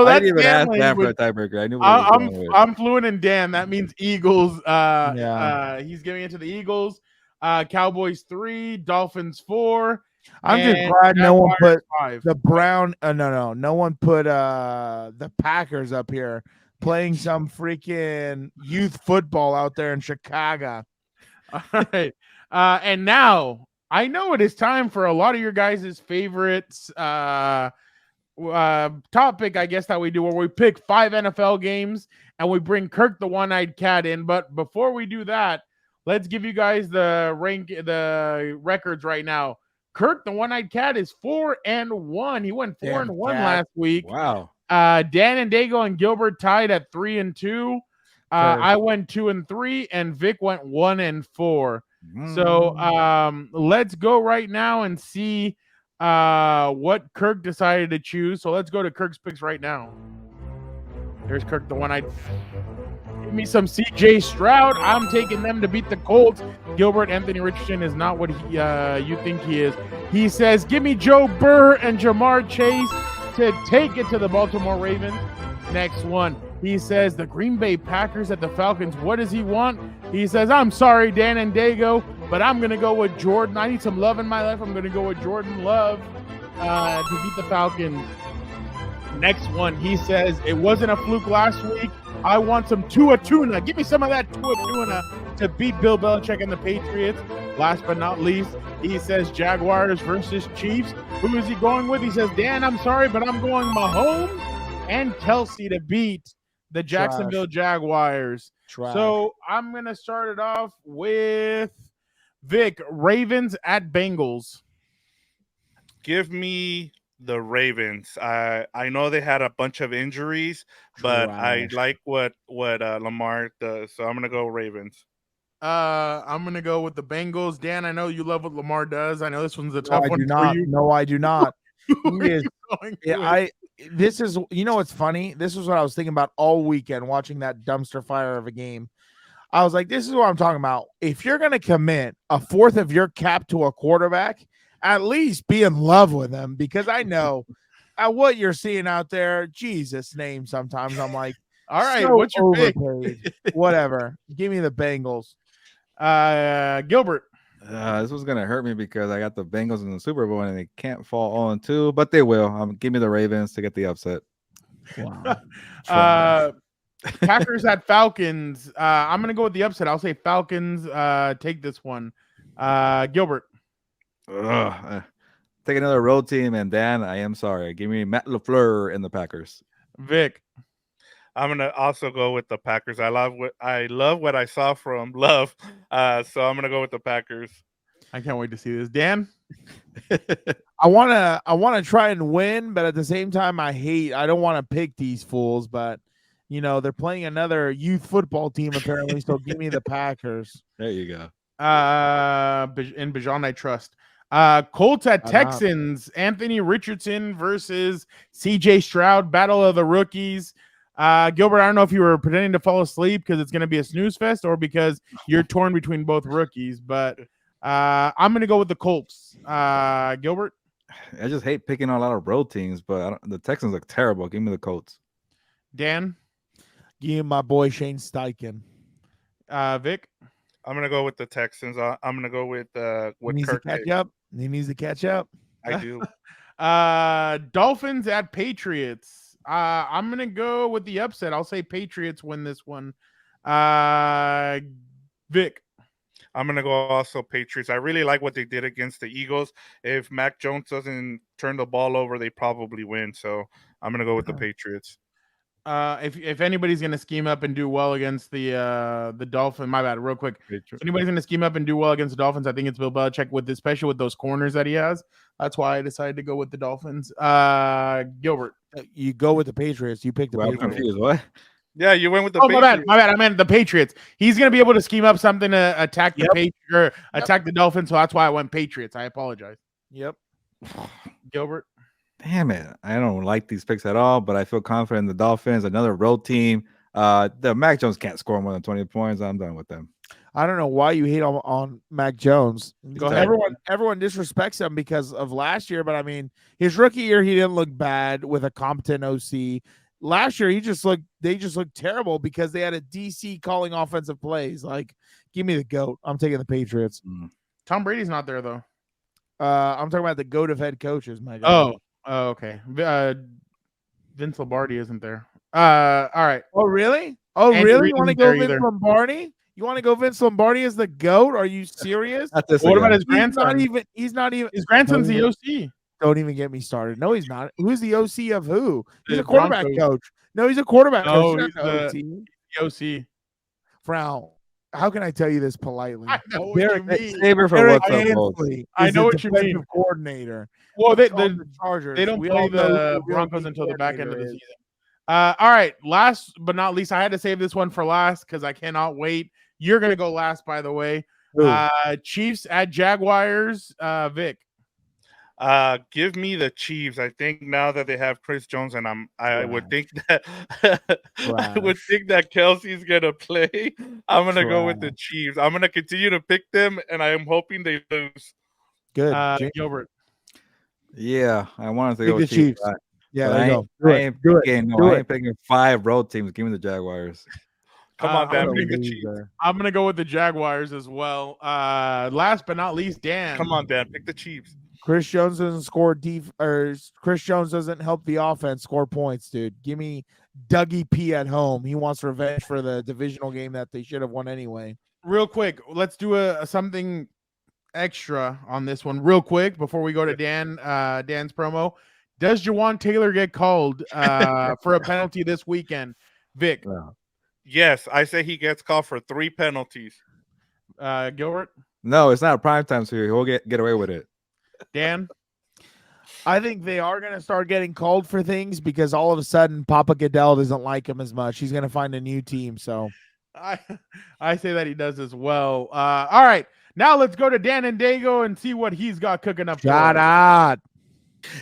S1: that's
S2: didn't even ask
S1: Dan
S2: Dan for a
S1: language.
S2: tiebreaker. I knew what he was going with.
S1: I'm fluent in Dan. That means Eagles.
S3: Yeah.
S1: He's giving it to the Eagles. Cowboys 3, Dolphins 4.
S3: I'm just
S1: and
S3: glad no one
S1: Jaguars
S3: put
S1: 5.
S3: the Brown. No one put the Packers up here playing some freaking youth football out there in Chicago.
S1: All right. And now I know it is time for a lot of your guys' favorites topic, I guess, that we do, where we pick 5 NFL games and we bring Kirk the one-eyed cat in. But before we do that, let's give you guys the records right now. Kirk the one-eyed cat is 4-1. He went 4-1 last week.
S2: Wow.
S1: Dan and Daygo and Gilbert tied at 3-2. I went 2-3, and Vic went 1-4. So let's go right now and see what Kirk decided to choose. So let's go to Kirk's picks right now. There's Kirk, the one-eyed. Give me some CJ Stroud. I'm taking them to beat the Colts. Gilbert Anthony Richardson is not what you think he is. He says, give me Joe Burr and Jamar Chase to take it to the Baltimore Ravens. Next one. He says the Green Bay Packers at the Falcons. What does he want? He says, I'm sorry, Dan and Daygo, but I'm going to go with Jordan. I need some love in my life. I'm going to go with Jordan Love to beat the Falcons. Next one, he says, it wasn't a fluke last week. I want some Tua Tuna. Give me some of that Tua Tuna to beat Bill Belichick and the Patriots. Last but not least, he says Jaguars versus Chiefs. Who is he going with? He says, Dan, I'm sorry, but I'm going Mahomes and Kelsey to beat the Jacksonville Jaguars. So I'm going to start it off with Vic. Ravens at Bengals.
S4: Give me the Ravens. I know they had a bunch of injuries, but I like what Lamar does, so I'm going to go Ravens.
S1: I'm going to go with the Bengals. Dan, I know you love what Lamar does. I know this one's a tough one for you.
S3: No, I do not. This is, what's funny? This is what I was thinking about all weekend watching that dumpster fire of a game. I was like, this is what I'm talking about. If you're going to commit a fourth of your cap to a quarterback, at least be in love with him, because I know at what you're seeing out there, Jesus name, sometimes I'm like, all right, so what's your pick? Whatever. Give me the Bengals.
S1: Gilbert.
S2: This was going to hurt me because I got the Bengals in the Super Bowl and they can't fall 0-2, but they will. Give me the Ravens to get the upset.
S1: Wow. Packers at Falcons. I'm going to go with the upset. I'll say Falcons take this one. Gilbert.
S2: Take another road team, and Dan, I am sorry. Give me Matt LaFleur and the Packers.
S1: Vic.
S4: I'm gonna also go with the Packers. I love what I saw from Love, so I'm gonna go with the Packers.
S1: I can't wait to see this. Dan.
S3: I wanna try and win, but at the same time, I don't want to pick these fools, but they're playing another youth football team apparently. So give me the Packers.
S2: There you go.
S1: In Bijan I trust. Colts at Texans. Anthony Richardson versus CJ Stroud. Battle of the rookies. Gilbert, I don't know if you were pretending to fall asleep because it's going to be a snooze fest or because you're torn between both rookies, but I'm going to go with the Colts. Gilbert?
S2: I just hate picking on a lot of road teams, but the Texans look terrible. Give me the Colts.
S1: Dan?
S3: Give me my boy Shane Steichen.
S1: Vic?
S4: I'm going to go with the Texans. I'm going to go with Kirk.
S3: He needs to catch up.
S4: I do.
S1: Dolphins at Patriots. I'm going to go with the upset. I'll say Patriots win this one. Vic.
S4: I'm going to go also Patriots. I really like what they did against the Eagles. If Mac Jones doesn't turn the ball over, they probably win. So I'm going to go with the Patriots.
S1: if anybody's gonna scheme up and do well against the Dolphins, my bad, real quick. If anybody's gonna scheme up and do well against the Dolphins, I think it's Bill Belichick especially with those corners that he has. That's why I decided to go with the Dolphins. Gilbert,
S3: You go with the Patriots. You pick the
S2: Well, I'm
S3: Patriots.
S2: confused. What?
S4: Yeah, you went with the
S1: oh my
S4: Patriots.
S1: bad. I meant the Patriots. He's gonna be able to scheme up something to attack the attack the Dolphins. So that's why I went Patriots. I apologize.
S3: Yep.
S1: Gilbert.
S2: Damn it. I don't like these picks at all, but I feel confident in the Dolphins. Another road team. The Mac Jones can't score more than 20 points. I'm done with them.
S3: I don't know why you hate on Mac Jones.
S1: Go ahead.
S3: Everyone disrespects him because of last year, but I mean, his rookie year he didn't look bad with a competent OC. Last year they just looked terrible because they had a DC calling offensive plays. Like, give me the GOAT. I'm taking the Patriots.
S1: Tom Brady's not there though.
S3: I'm talking about the GOAT of head coaches, my God.
S1: Oh, okay. Vince Lombardi isn't there. All right.
S3: Oh, really? Oh,
S1: Andy
S3: really?
S1: Reid
S3: You want to
S1: isn't
S3: go
S1: there
S3: Vince
S1: either.
S3: Lombardi? You want to go Vince Lombardi as the GOAT? Are you serious?
S2: Not this
S1: What
S2: again.
S1: about his grandson?
S3: He's not even.
S1: His grandson's the OC.
S3: Don't even get me started. No, he's not. Who's the OC of who? He's
S1: The
S3: a quarterback
S1: Broncos.
S3: coach. No, he's a quarterback
S1: No,
S3: coach. He's not
S1: he's
S3: the
S1: The OC.
S3: Frown. How can I tell you this politely?
S1: I know what
S3: Derek
S1: you mean.
S2: Save it for
S3: Eric
S2: what's up, Bolts.
S3: Ansley
S1: I
S3: is
S1: know
S3: the
S1: what you mean.
S3: defensive coordinator.
S1: Well,
S3: On the Chargers.
S1: they don't
S3: We
S1: play
S3: all know who
S1: the
S3: real
S1: Broncos
S3: team
S1: until the back end of the
S3: coordinator is.
S1: season. All right. Last but not least, I had to save this one for last because I cannot wait. You're gonna go last, by the way.
S3: Who?
S1: Chiefs at Jaguars. Vic.
S4: Give me the Chiefs. I think now that they have Chris Jones, and I would think that I would think that Kelsey's gonna play. I'm gonna go with the Chiefs. I'm gonna continue to pick them, and I am hoping they lose.
S3: Good.
S1: Gilbert.
S2: Yeah, I wanted to
S3: Pick
S2: go
S3: the Chiefs.
S2: but
S3: Yeah,
S2: I
S3: there you
S2: ain't,
S3: go.
S2: I ain't picking,
S3: Do
S2: I
S3: it.
S2: ain't picking 5 road teams. Give me the Jaguars.
S4: Come on,
S1: I'm
S4: Dan,
S1: gonna
S4: pick the
S3: lose
S4: Chiefs.
S3: there.
S1: I'm gonna go with the Jaguars as well. Last but not least, Dan.
S4: Come on, Dan, pick the Chiefs.
S3: Chris Jones doesn't score Chris Jones doesn't help the offense score points, dude. Give me Dougie P at home. He wants revenge for the divisional game that they should have won anyway.
S1: Real quick, let's do something extra on this one, real quick, before we go to Dan's promo. Does Jawan Taylor get called for a penalty this weekend? Vic.
S4: Yes, I say he gets called for 3 penalties.
S1: Gilbert.
S2: No, it's not prime time, so he'll get away with it.
S1: Dan.
S3: I think they are going to start getting called for things because all of a sudden Papa Goodell doesn't like him as much. He's going to find a new team. So
S1: I say that he does as well. All right. Now let's go to Dan and Daygo and see what he's got cooking up.
S3: Shout out.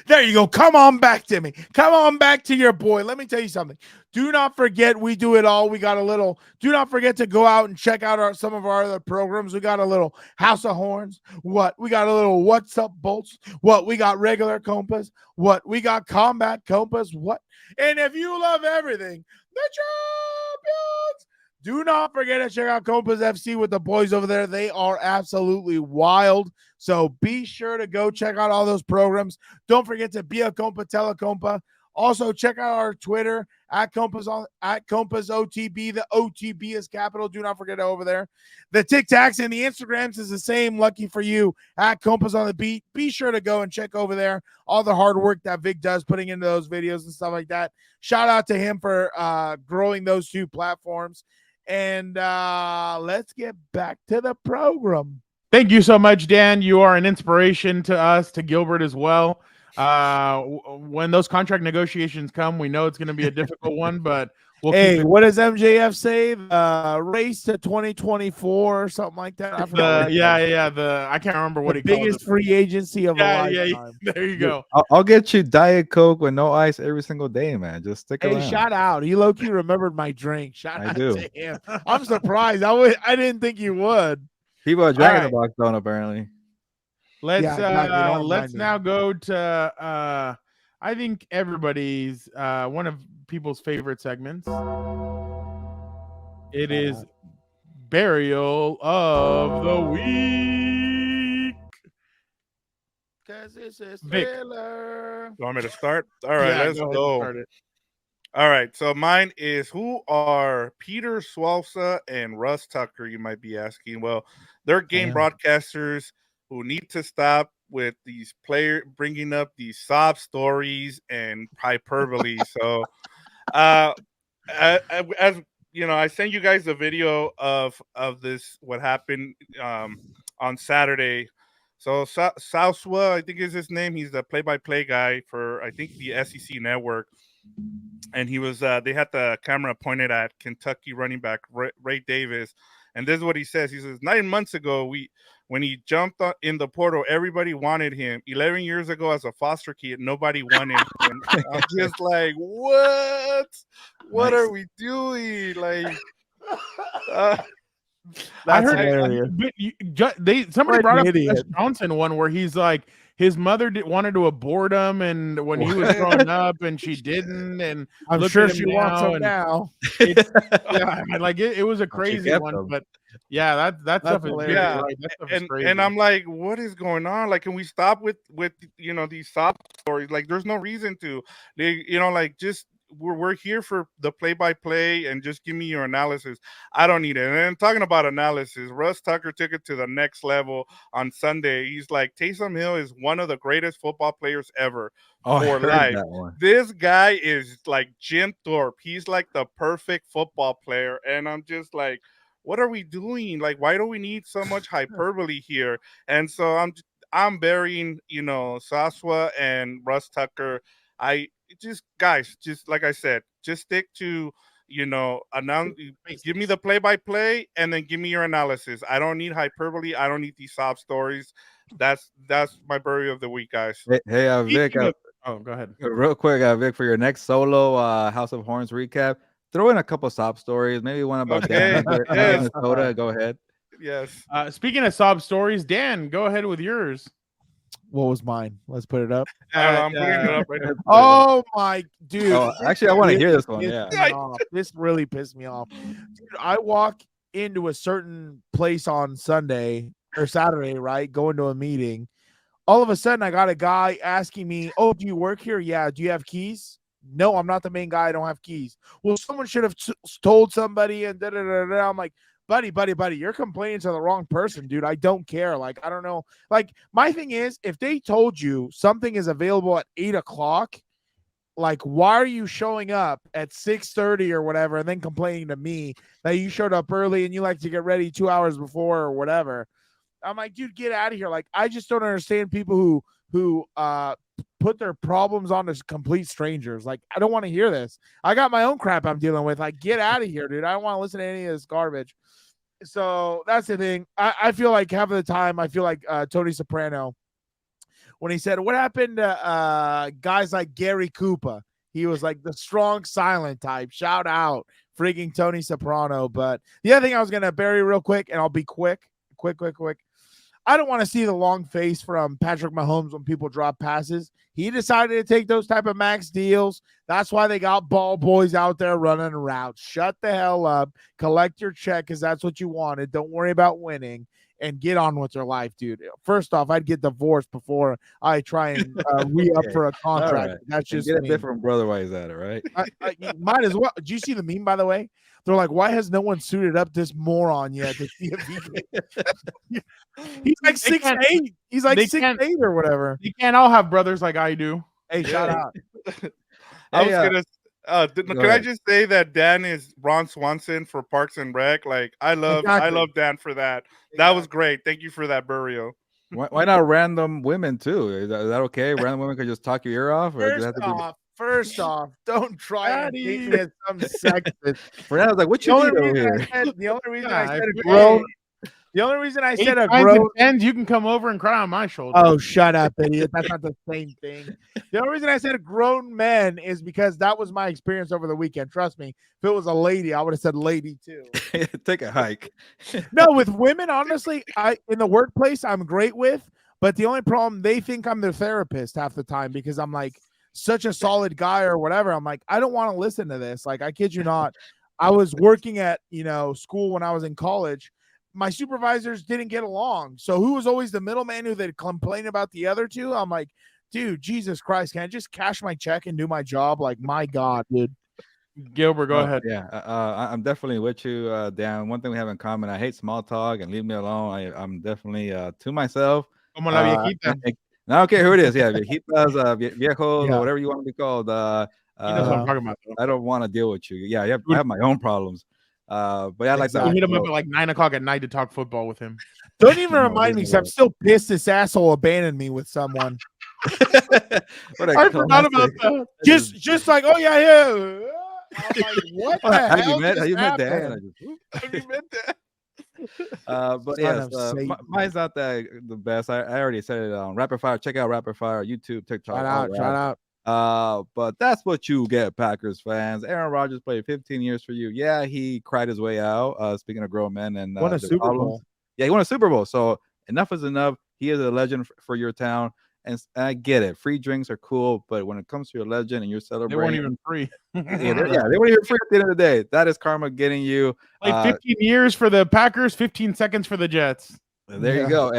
S3: There you go. Come on back to me. Come on back to your boy. Let me tell you something. Do not forget we do it all. We got a little. Do not forget to go out and check out some of our other programs. We got a little House of Horns. What? We got a little What's Up Bolts. What? We got regular Compas. What? We got Combat Compas. What? And if you love everything, the champions. Do not forget to check out Compas FC with the boys over there. They are absolutely wild. So be sure to go check out all those programs. Don't forget to be a Compa, tell a Compa. Also, check out our Twitter at Compas OTB. The OTB is capital. Do not forget over there. The TikToks and the Instagrams is the same. Lucky for you at Compas on the Beat. Be sure to go and check over there. All the hard work that Vic does putting into those videos and stuff like that. Shout out to him for growing those 2 platforms. And let's get back to the program.
S1: Thank you so much, Dan. You are an inspiration to us, to Gilbert as well. When those contract negotiations come, we know it's going to be a difficult one, but we'll keep it.
S3: What does MJF say? Race to 2024 or something like that. I forgot.
S1: I can't remember what
S3: the
S1: he called
S3: biggest
S1: it.
S3: free agency of a lifetime.
S1: There you go.
S2: I'll get you Diet Coke with no ice every single day, man. Just stick around.
S3: Hey, shout out. He low-key remembered my drink. Shout
S2: I
S3: out
S2: do.
S3: to him. I'm surprised. I didn't think you would.
S2: People are dragging
S1: All
S2: the box down, apparently.
S1: Let's
S3: exactly.
S1: let's now go to I think everybody's one of people's favorite segments. It is Burial of the Week.
S3: Because it's a
S1: Vic.
S3: thriller.
S4: You want me to start? All right, let's
S1: ahead and
S4: go.
S1: start it.
S4: All right, so mine is, who are Peter Swalsa and Russ Tucker, you might be asking. Well, they're game broadcasters who need to stop with these players bringing up these sob stories and hyperbole. So as you know, I sent you guys a video of this what happened on Saturday. So Southwa, I think is his name. He's the play-by-play guy for I think the SEC network, and he was they had the camera pointed at Kentucky running back Ray Davis, and this is what he says. He says 9 months ago when he jumped in the portal, everybody wanted him. 11 years ago, as a foster kid, nobody wanted him. I'm just like, what? What are we doing? Like,
S1: That's
S3: hilarious.
S1: Somebody brought up the
S3: idiot.
S1: Wes Johnson one where he's like his mother wanted to abort him, and when he was growing up, and she didn't, and
S3: I'm
S1: look
S3: sure
S1: at him
S3: she wants
S1: now,
S3: him
S1: and
S3: now.
S1: yeah, and like it was a crazy
S2: kept
S1: one,
S2: him.
S1: but yeah, that stuff is
S3: hilarious.
S4: Yeah,
S1: right. That stuff is crazy.
S4: and I'm like, what is going on? Like, can we stop with these sob stories? Like, there's no reason to. Like just we're here for the play-by-play, and just give me your analysis. I don't need it. And then talking about analysis, Russ Tucker took it to the next level on Sunday. He's like, Taysom Hill is one of the greatest football players ever
S2: Oh, I
S4: for
S2: heard
S4: life.
S2: that one.
S4: This guy is like Jim Thorpe. He's like the perfect football player, and I'm just like, what are we doing? Like, why do we need so much hyperbole here? And so I'm burying, Saswa and Russ Tucker. Guys, just like I said, just stick to, give me the play-by-play, and then give me your analysis. I don't need hyperbole. I don't need these sob stories. That's my bury of the week, guys.
S2: Hey, Vic.
S1: Speaking of- oh, go ahead.
S2: Real quick, Vic, for your next solo House of Horns recap, throw in a couple sob stories. Maybe one about
S4: Okay,
S2: Dan
S4: yes.
S2: Minnesota. Go ahead.
S4: Yes.
S1: Speaking of sob stories, Dan, go ahead with yours.
S3: What was mine? Let's put it up.
S4: I'm putting it up right now.
S3: Oh my dude!
S2: Oh, actually, I want to hear this one.
S3: Pissed
S2: Yeah.
S3: me off. This really pissed me off. Dude, I walk into a certain place on Sunday or Saturday, right? Going to a meeting. All of a sudden, I got a guy asking me, "Oh, do you work here? Yeah. Do you have keys?" No, I'm not the main guy. I don't have keys. Well, someone should have told somebody, and da-da-da-da. I'm like, buddy, you're complaining to the wrong person, dude. I don't care. Like, I don't know. Like, my thing is, if they told you something is available at 8:00, like, why are you showing up at 6:30 or whatever, and then complaining to me that you showed up early and you like to get ready 2 hours before or whatever? I'm like, dude, get out of here. Like, I just don't understand people who put their problems on to complete strangers. Like, I don't want to hear this. I got my own crap I'm dealing with. Like, get out of here, dude. I don't want to listen to any of this garbage. So that's the thing. I feel like half of the time, I feel like Tony Soprano, when he said, what happened to guys like Gary Koopa? He was like the strong, silent type. Shout out freaking Tony Soprano. But the other thing I was going to bury real quick, and I'll be quick. I don't want to see the long face from Patrick Mahomes when people drop passes. He decided to take those type of max deals. That's why they got ball boys out there running around. Shut the hell up. Collect your check because that's what you wanted. Don't worry about winning and get on with your life, dude. First off, I'd get divorced before I try and re-up for a contract.
S2: Right.
S3: That's just
S2: get a
S3: me.
S2: different brother while he's at it, right?
S3: You might as well. Did you see the meme, by the way? They're like, why has no one suited up this moron yet to see if he can? He's like 6'8". He's like 6'8" or whatever.
S1: You can't all have brothers like I do.
S3: Hey, shout out.
S4: I was can I
S2: ahead.
S4: just say that Dan is Ron Swanson for Parks and Rec? Like, I love Dan for that. That was great. Thank you for that burial.
S2: Why not random women too? Is that okay? Random women could just talk your ear off, or does it have to be?
S3: First off, don't try and take me as some sexist.
S2: Fernando's like, what you need over here?
S3: The only reason
S1: Yeah,
S3: I said
S1: if
S3: a grown. The only reason I
S1: 8
S3: said a
S1: times
S3: grown.
S1: in 10, you can come over and cry on my shoulder.
S3: Oh, shut up, idiot. That's not the same thing. The only reason I said grown men is because that was my experience over the weekend. Trust me. If it was a lady, I would have said lady too.
S2: Take a hike.
S3: No, with women, honestly, in the workplace, I'm great with. But the only problem, they think I'm their therapist half the time because I'm like such a solid guy or whatever. I'm like, I don't want to listen to this. Like, I kid you not. I was working at, school when I was in college. My supervisors didn't get along. So who was always the middleman who they'd complain about the other two? I'm like, dude, Jesus Christ, can I just cash my check and do my job? Like, my God, dude.
S1: Gilbert, go ahead.
S2: Yeah, I'm definitely with you, Dan. One thing we have in common, I hate small talk and leave me alone. I'm definitely to myself.
S1: Como la viejita.
S2: I don't care who it is. Yeah, viejitas, viejos,
S3: Yeah.
S2: or whatever you want to be called.
S1: He knows what I'm talking about. Though.
S2: I don't want to deal with you. Yeah, I have my own problems. But yeah, I like that.
S1: We hit him up at like 9:00 at night to talk football with him.
S3: Don't even remind me, because I'm still pissed this asshole abandoned me with someone.
S1: I forgot about that.
S3: Just like, oh yeah. I'm like, what the hell?
S2: Have you met Dan?
S3: Have you met Dan?
S2: But yes, mine's not the best. I already said it on Rapid Fire. Check out Rapid Fire, YouTube, TikTok.
S3: Shout out.
S2: But that's what you get, Packers fans. Aaron Rodgers played 15 years for you. Yeah, he cried his way out. Speaking of grown men and
S3: won a Super Bowl.
S2: Yeah, he won a Super Bowl. So enough is enough. He is a legend for your town. And I get it. Free drinks are cool, but when it comes to your legend and you're celebrating,
S1: they weren't even free.
S2: they weren't even free at the end of the day. That is karma getting you.
S1: Like 15 years for the Packers, 15 seconds for the Jets.
S2: There you go.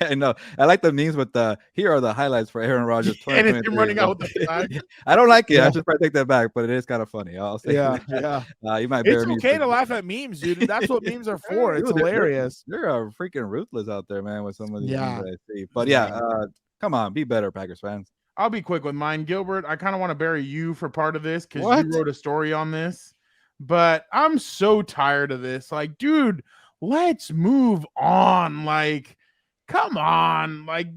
S2: I know. I like the memes with here are the highlights for Aaron Rodgers.
S1: And it's him running out with the flag.
S2: I don't like it. I should probably take that back, but it is kind of funny. I'll say you might
S3: it's okay to laugh at memes, dude. That's what memes are for. It's hilarious.
S2: They're freaking ruthless out there, man, with some of these memes that I see. But come on, be better, Packers fans.
S1: I'll be quick with mine, Gilbert. I kind of want to bury you for part of this because you wrote a story on this. But I'm so tired of this. Like, dude, let's move on. Like, come on. Like,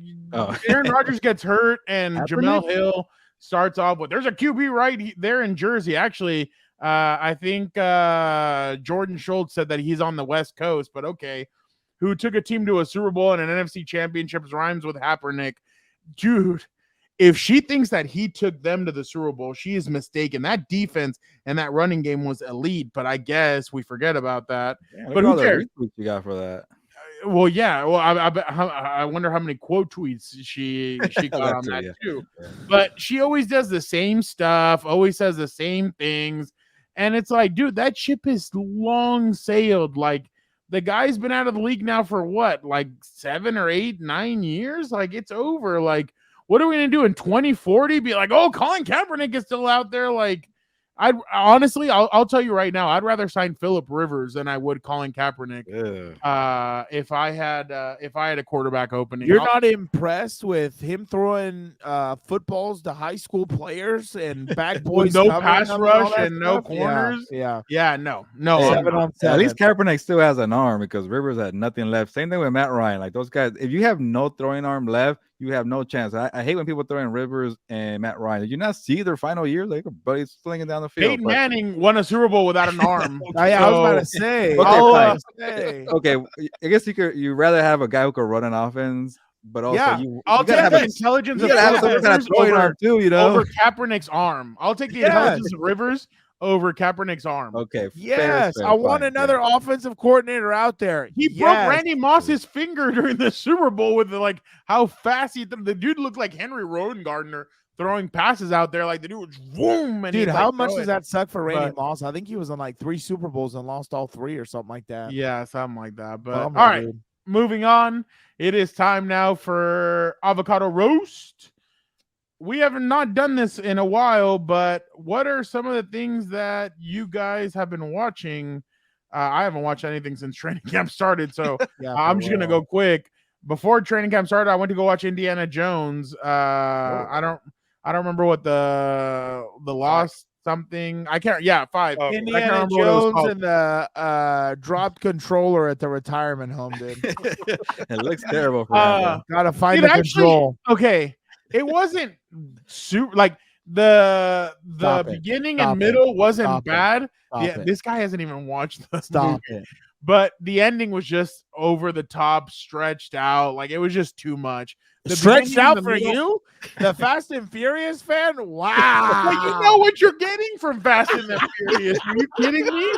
S1: Aaron Rodgers gets hurt and Jamel Hill starts off with, there's a QB right there in Jersey. Actually, I think Jordan Schultz said that he's on the West Coast, but okay. Who took a team to a Super Bowl and an NFC Championship, rhymes with Kaepernick. Dude, if she thinks that he took them to the Super Bowl, she is mistaken. That defense and that running game was elite, but I guess we forget about that.
S2: Yeah,
S1: but who cares?
S2: You got for that?
S1: Well, yeah. Well, I wonder how many quote tweets she got on that too. Yeah. But she always does the same stuff, always says the same things, and it's like, dude, that ship is long sailed. Like, the guy's been out of the league now for what, like 7 or 8, 9 years? Like, it's over. Like, what are we going to do in 2040? Be like, oh, Colin Kaepernick is still out there. Like, I'd honestly, I'll tell you right now, I'd rather sign Phillip Rivers than I would Colin Kaepernick. If I had a quarterback opening.
S3: You're not impressed with him throwing footballs to high school players and back boys,
S1: no pass rush and no corners.
S3: No.
S2: At least Kaepernick still has an arm because Rivers had nothing left. Same thing with Matt Ryan. Like, those guys, if you have no throwing arm left, you have no chance. I hate when people throw in Rivers and Matt Ryan. Did you not see their final year? Like, everybody's slinging down the field.
S1: Peyton Manning won a Super Bowl without an arm.
S3: I was about to say.
S2: Okay, I guess you'd rather have a guy who can run an offense, but also
S1: I'll take the intelligence of
S2: arm too,
S1: over Kaepernick's arm. I'll take the intelligence of Rivers over Kaepernick's arm.
S2: Okay.
S3: Yes, I want another offensive coordinator out there.
S1: He broke Randy Moss's finger during the Super Bowl with how fast the dude looked like Henry Rodengartner throwing passes out there. Like, the dude was boom. And
S3: dude, how much does that suck for Randy Moss? I think he was on like 3 Super Bowls and lost all 3 or something like that.
S1: Yeah, something like that. But all right, moving on. It is time now for Avocado Roast. We have not done this in a while, but what are some of the things that you guys have been watching? I haven't watched anything since training camp started, so I'm just gonna go quick. Before training camp started, I went to go watch Indiana Jones. I don't remember what the lost something. I can't. Yeah, 5.
S3: Indiana Jones and the dropped controller at the retirement home, dude.
S2: It looks terrible for him.
S3: Gotta find the control.
S1: Okay. It wasn't super like the beginning and middle wasn't bad. This guy hasn't even watched the movie. But the ending was just over the top, stretched out. Like, it was just too much.
S3: Stretched out for you? The Fast and Furious fan? Wow.
S1: Well, you know what you're getting from Fast and the Furious. Are you kidding me?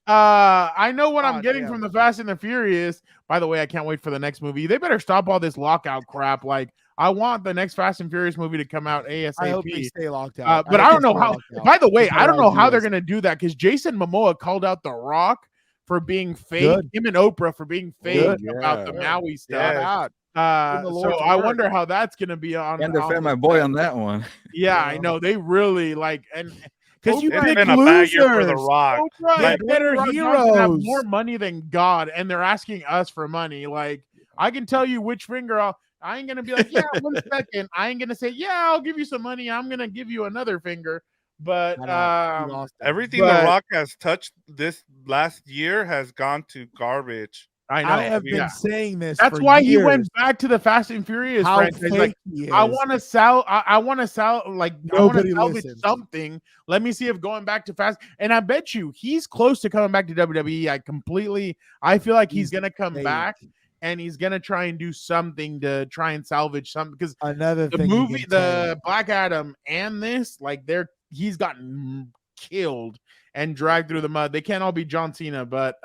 S1: I know what I'm getting from the Fast and the Furious. By the way, I can't wait for the next movie. They better stop all this lockout crap. Like, I want the next Fast and Furious movie to come out ASAP.
S3: I hope they stay locked out.
S1: But I don't know how. By the way, I don't know how they're going to do that because Jason Momoa called out The Rock for being fake. Him and Oprah for being fake about the Maui stuff. So I wonder how that's going to be on.
S2: And defend my boy on that one.
S1: Yeah, I know. They really
S3: because you've been
S4: a bad year for The Rock.
S1: Like, better heroes have more money than God, and they're asking us for money. Like, I can tell you which finger I ain't gonna be like, yeah, 1 second. I ain't gonna say, yeah, I'll give you some money. I'm gonna give you another finger. But
S3: I know. He lost that.
S4: Everything
S1: But-
S4: The Rock has touched this last year has gone to garbage.
S1: I know.
S3: I have been
S1: yeah.
S3: saying this.
S1: That's
S3: for
S1: why
S3: years,
S1: he went back to the Fast and Furious
S3: how
S1: franchise.
S3: fake
S1: Like,
S3: he is.
S1: I want to sell. I want to sell. Like, I want to
S3: Nobody
S1: salvage
S3: listens.
S1: something. Let me see if going back to Fast. And I bet you he's close to coming back to WWE. I feel like he's gonna come
S3: fake.
S1: back and he's gonna try and do something to try and salvage something because
S3: Another
S1: the
S3: thing you
S1: movie,
S3: can
S1: the
S3: take.
S1: Black Adam, and this, like, he's gotten killed and dragged through the mud. They can't all be John Cena, but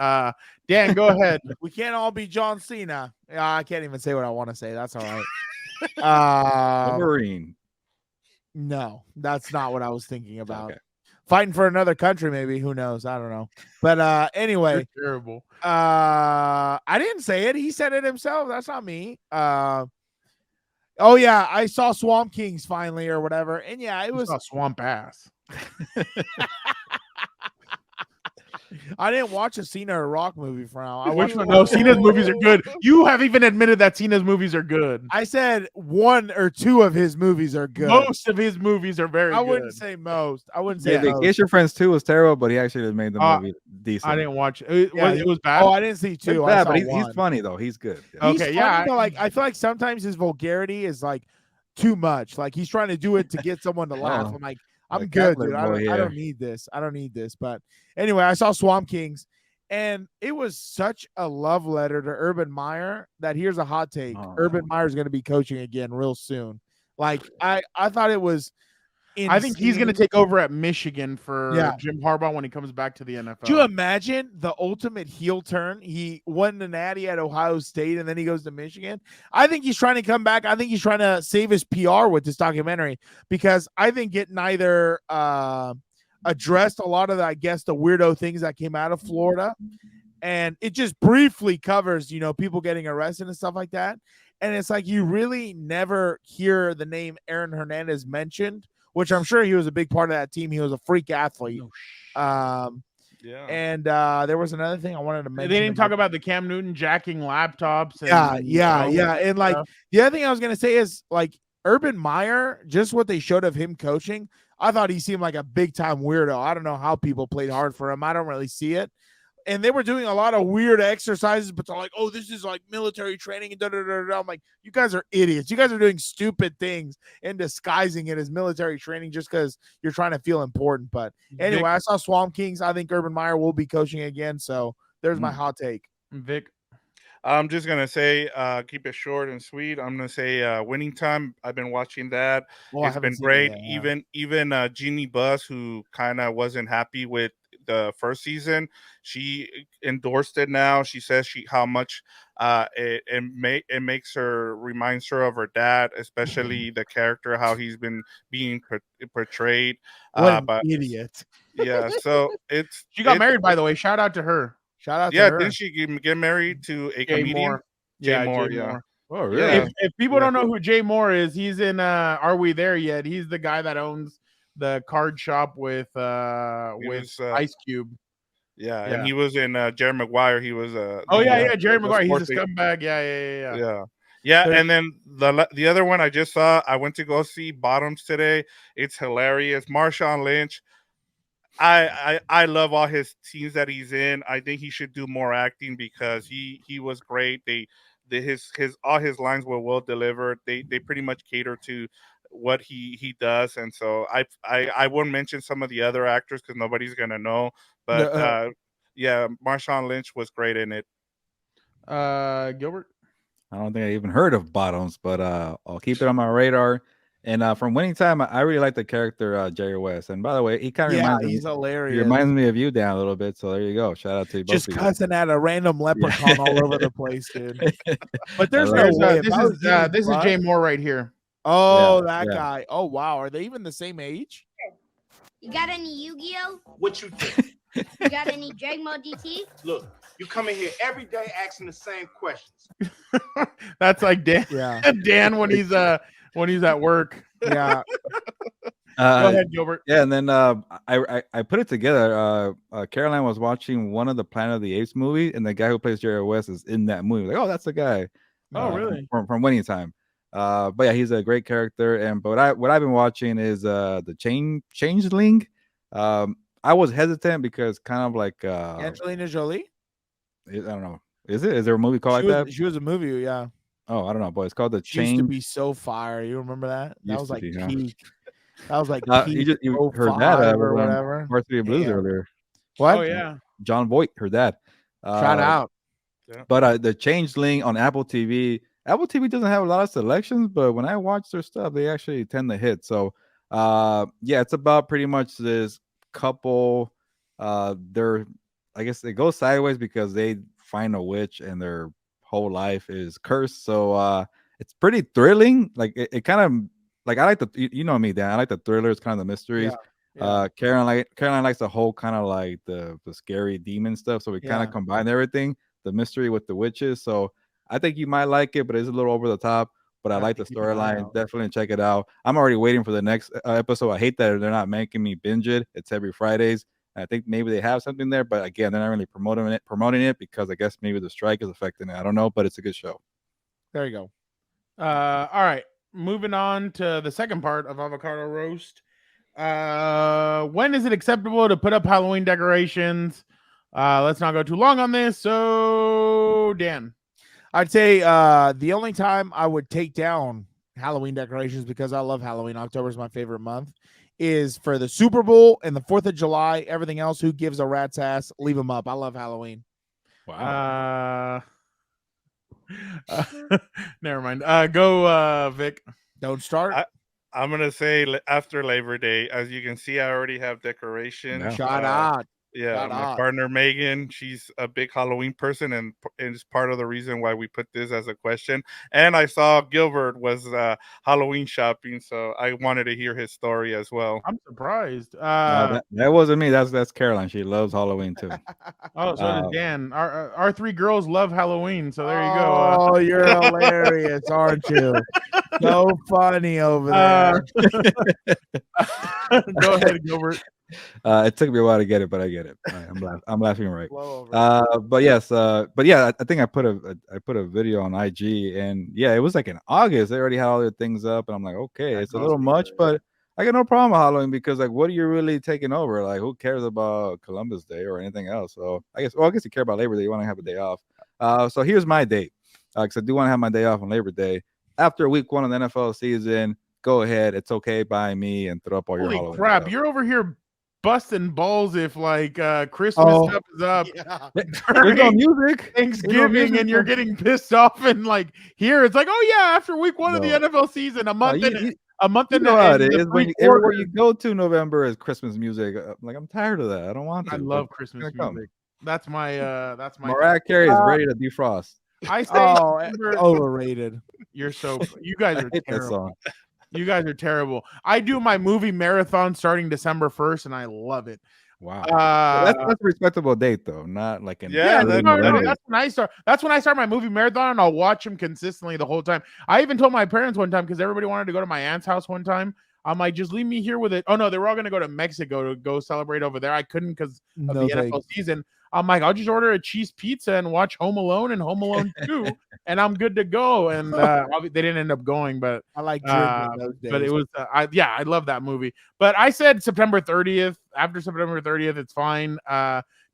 S1: Dan, go ahead.
S3: We can't all be John Cena. I can't even say what I want to say. That's all right.
S2: Wolverine.
S3: No, that's not what I was thinking about.
S2: Okay.
S3: Fighting for another country, maybe. Who knows? I don't know. But anyway,
S1: You're terrible.
S3: I didn't say it. He said it himself. That's not me. Oh yeah, I saw Swamp Kings finally or whatever. And yeah, it was
S1: a swamp ass.
S3: I didn't watch a Cena or Rock movie for now. I
S1: Which
S3: watched
S1: one? No, Cena's movies are good. You have even admitted that Cena's movies are good.
S3: I said one or two of his movies are good.
S1: Most of his movies are very
S3: I
S1: good.
S3: wouldn't say most. I wouldn't say
S2: Yeah,
S3: most.
S2: Vacation Friends 2 was terrible, but he actually made the movie decent.
S1: I didn't watch it.
S3: Yeah,
S1: It was bad.
S3: Oh, I didn't see
S2: It's
S3: two.
S2: bad,
S3: I saw
S2: but he's
S3: one.
S2: funny though. He's good. Yeah.
S1: Okay,
S3: He's funny,
S1: yeah,
S3: but like I feel like sometimes his vulgarity is like too much. Like he's trying to do it to get someone to laugh.
S2: Oh,
S3: I'm like, I'm
S2: like
S3: good,
S2: Catholic
S3: dude.
S2: boy
S3: I
S2: here.
S3: don't need this. I don't need this. But anyway, I saw Swamp Kings, and it was such a love letter to Urban Meyer that here's a hot take.
S2: Oh.
S3: Urban Meyer is going to be coaching again real soon. Like I thought it was.
S1: I think he's going to
S3: insane.
S1: take over at Michigan for
S3: Yeah.
S1: Jim Harbaugh when he comes back to the NFL.
S3: Do you imagine the ultimate heel turn? He won the Natty at Ohio State, and then he goes to Michigan. I think he's trying to come back. I think he's trying to save his PR with this documentary because I think it neither addressed a lot of the, I guess, the weirdo things that came out of Florida, and it just briefly covers, people getting arrested and stuff like that. And it's like you really never hear the name Aaron Hernandez mentioned, which I'm sure he was a big part of that team. He was a freak athlete.
S4: Yeah.
S3: And there was another thing I wanted to
S1: They
S3: mention.
S1: didn't talk about the Cam Newton jacking laptops. And,
S3: Yeah. And like
S1: stuff.
S3: the other thing I was gonna say is like Urban Meyer, just what they showed of him coaching, I thought he seemed like a big time weirdo. I don't know how people played hard for him. I don't really see it. And they were doing a lot of weird exercises, but they're like, oh, this is like military training and da-da-da-da. I'm like, you guys are idiots. You guys are doing stupid things and disguising it as military training just because you're trying to feel important. But anyway, I saw Swamp Kings. I think Urban Meyer will be coaching again. So there's my hot take.
S1: Vic.
S4: I'm just gonna say, keep it short and sweet. I'm gonna say, Winning Time. I've been watching that.
S3: Well, I
S4: It's
S3: haven't
S4: been
S3: seen
S4: great.
S3: it yet.
S4: Even Jeannie Buss, who kind of wasn't happy with the first season, she endorsed it now. She says how much it makes her, reminds her of her dad, especially the character, how he's been being portrayed.
S3: What
S4: But
S3: an idiot.
S4: yeah, so
S1: She got married, by the way. Shout out to her.
S3: Shout out to
S4: Yeah,
S3: her.
S4: didn't she get married to a
S1: Jay
S4: comedian?
S1: Moore.
S4: Jay Moore,
S1: Jay
S4: yeah.
S1: Moore.
S2: Oh, really?
S4: Yeah.
S1: If people don't know who Jay Moore is, he's in Are We There Yet? He's the guy that owns the card shop with Ice Cube.
S4: Yeah,
S1: Yeah.
S4: and he was in Jerry Maguire. He was
S1: Jerry Maguire. He's a
S4: sports-
S1: scumbag. Yeah.
S4: Yeah. And then the other one I just saw, I went to go see Bottoms today. It's hilarious. Marshawn Lynch. I love all his scenes that he's in. I think he should do more acting because he was great. His all his lines were well delivered. They pretty much cater to what he does, and so I won't mention some of the other actors because nobody's gonna know. But yeah, Marshawn Lynch was great in it.
S1: Gilbert.
S2: I don't think I even heard of Bottoms, but I'll keep it on my radar. And from Winning Time, I really like the character Jerry West. And by the way, he kind of reminds me.
S3: he's hilarious.
S2: He reminds me of you, Dan, a little bit. So there you go. Shout out to you both.
S3: Just
S2: of you.
S3: cussing at a random leprechaun all over the place, dude. But there's no way.
S1: This is Jay Moore right here.
S3: Oh,
S2: Yeah,
S3: that
S2: yeah.
S3: guy. Oh, wow. Are they even the same age?
S7: You got any Yu-Gi-Oh?
S8: What you think?
S7: You got any Dragon Ball GT?
S8: Look, you come in here every day asking the same questions.
S1: That's like Dan.
S3: Yeah.
S1: Dan when he's at work.
S3: Yeah.
S1: Go ahead, Gilbert.
S2: Yeah, and then I put it together. Caroline was watching one of the Planet of the Apes movie, and the guy who plays Jerry West is in that movie. Like, oh, that's the guy.
S1: Oh, really?
S2: From Winning Time. But yeah, he's a great character. And but what I've been watching is the Changeling. I was hesitant because kind of like
S3: Angelina Jolie.
S2: I don't know. Is there a movie called like that?
S3: She was a movie, yeah.
S2: Oh, I don't know, but it's called the
S3: She used to
S2: Change.
S3: be so fire. You remember that? That
S2: Used
S3: was
S2: to
S3: like
S2: be, huh?
S3: peak. That was like peak
S2: You heard that
S3: 05
S2: was
S3: or
S2: on
S3: whatever.
S2: Varsity Blues
S3: Damn.
S2: earlier.
S3: What?
S1: Oh yeah.
S2: John Voight, her dad.
S3: Shout out.
S2: But the Changeling on Apple TV. Apple TV doesn't have a lot of selections, but when I watch their stuff, they actually tend to hit. So, yeah, it's about pretty much this couple. They're, I guess, it goes sideways because they find a witch and their whole life is cursed. So, it's pretty thrilling. Like it kind of like I like you know me, Dan. I like the thrillers, kind of the mysteries. Caroline likes the whole kind of like the scary demon stuff. So we kind of combine everything, the mystery with the witches. So I think you might like it, but it's a little over the top. But I like the storyline. Definitely check it out. I'm already waiting for the next episode. I hate that they're not making me binge it. It's every Fridays. I think maybe they have something there, but again, they're not really promoting it because I guess maybe the strike is affecting it. I don't know, but it's a good show.
S1: There you go. All right, moving on to the second part of Avocado Roast. When is it acceptable to put up Halloween decorations? Let's not go too long on this. So, Dan.
S3: I'd say the only time I would take down Halloween decorations, because I love Halloween, October is my favorite month, is for the Super Bowl and the 4th of July. Everything else, who gives a rat's ass? Leave them up. I love Halloween.
S1: Wow. Never mind. Go, Vic.
S3: Don't start.
S4: I'm gonna say after Labor Day. As you can see, I already have decorations.
S2: Yeah.
S3: Shout out.
S4: Yeah,
S3: Shout
S4: my
S3: out.
S4: partner Megan, she's a big Halloween person, and it's part of the reason why we put this as a question. And I saw Gilbert was Halloween shopping, so I wanted to hear his story as well.
S1: I'm surprised.
S2: That wasn't me. That's Caroline. She loves Halloween too.
S1: Oh, so does Dan. Our three girls love Halloween, so there you go.
S3: Oh, you're hilarious, aren't you? So funny over there.
S1: Go ahead, Gilbert.
S2: It took me a while to get it, but I get it. I'm laughing right. But yes, but yeah, I think I put a video on IG, and yeah, it was like in August. They already had all their things up, and I'm like, okay, it's a little much, but I got no problem with Halloween because like, what are you really taking over? Like, who cares about Columbus Day or anything else? So I guess you care about Labor Day. You want to have a day off. So here's my date, because I do want to have my day off on Labor Day after week 1 of the NFL season. Go ahead, it's okay by me, and throw up all your Halloween
S1: crap!
S2: stuff.
S1: You're over here busting balls if like Christmas stuff is up.
S2: There's no music.
S1: Thanksgiving, and you're getting pissed off, and like here it's like, oh yeah, after week 1 of the NFL season, a month
S2: you know how it is. Everywhere you go to, November is Christmas music. Like, I'm tired of that. I don't want to.
S1: I love Christmas music. That's my
S2: Mariah Carey is ready to defrost.
S1: I say
S3: overrated.
S1: You guys are
S2: hate
S1: terrible.
S2: that song.
S1: You guys are terrible. I do my movie marathon starting December 1st, and I love it.
S2: Wow, that's a respectable date though. Not like
S1: that's when I start. That's when I start my movie marathon, and I'll watch them consistently the whole time. I even told my parents one time, because everybody wanted to go to my aunt's house one time. I'm like, just leave me here with it. Oh no, they were all gonna go to Mexico to go celebrate over there. I couldn't because of the NFL season. I'm like, I'll just order a cheese pizza and watch Home Alone and Home Alone 2, and I'm good to go. And they didn't end up going, but
S3: I like drinking those days.
S1: But it was, I love that movie. But I said September 30th. After September 30th, it's fine.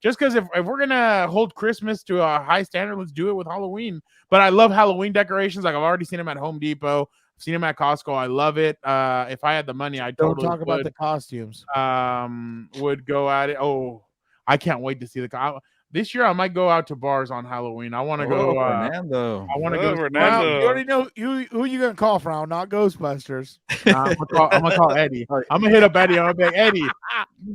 S1: Just because if we're gonna hold Christmas to a high standard, let's do it with Halloween. But I love Halloween decorations. Like, I've already seen them at Home Depot. I've seen them at Costco. I love it. If I had the money, I'd totally
S3: talk about the costumes.
S1: Would go at it. Oh, I can't wait to see this year. I might go out to bars on Halloween. I want to go.
S2: Fernando.
S1: I want to go.
S4: Fernando.
S3: You already know who you gonna call from, not Ghostbusters.
S1: I'm gonna call Eddie. I'm gonna hit up Eddie. I'm gonna be like, Eddie,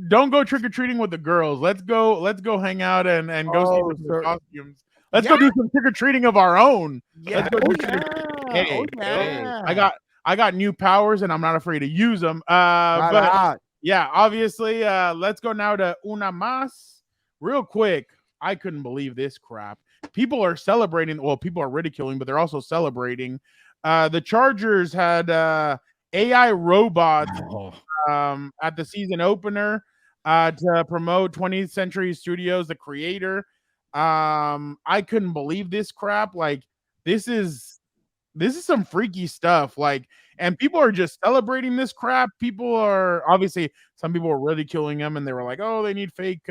S1: don't go trick or treating with the girls. Let's go hang out and go see some costumes. Let's go do some trick or treating of our own.
S3: Yeah.
S1: Let's go do Hey, I got new powers, and I'm not afraid to use them. But yeah, obviously, let's go now to Una Mas. Real quick, I couldn't believe this crap. People are celebrating. Well, people are ridiculing, but they're also celebrating. The Chargers had AI robots at the season opener to promote 20th Century Studios, the creator. I couldn't believe this crap. Like, this is this is some freaky stuff. Like, and people are just celebrating this crap. People are obviously, some people were ridiculing them, and they were like, "Oh, they need fake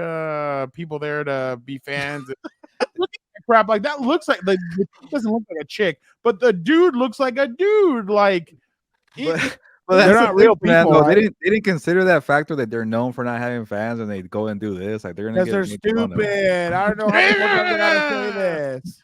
S1: people there to be fans." Look at that crap. Like, that looks like the chick doesn't look like a chick, but the dude looks like a dude. Like,
S2: But
S3: They're
S2: that's
S3: not
S2: the
S3: real
S2: thing, man,
S3: people,
S2: though.
S3: right?
S2: They didn't consider that factor that they're known for not having fans, and they go and do this. Like, they're gonna
S3: Because
S2: get
S3: they're
S2: made fun of.
S3: stupid. I don't know how many times I gotta say this.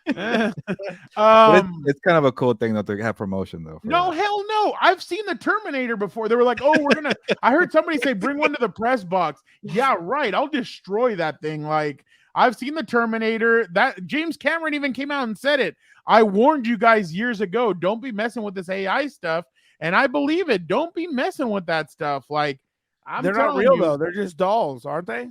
S2: But it's kind of a cool thing though to have promotion though. for
S1: No,
S2: that.
S1: hell no. I've seen the Terminator before. They were like, "Oh, we're gonna." I heard somebody say, "Bring one to the press box." Yeah, right. I'll destroy that thing. Like, I've seen the Terminator. That James Cameron even came out and said it. I warned you guys years ago. Don't be messing with this AI stuff. And I believe it. Don't be messing with that stuff. Like,
S3: They're not
S1: telling
S3: real
S1: you,
S3: though. They're just dolls, aren't they?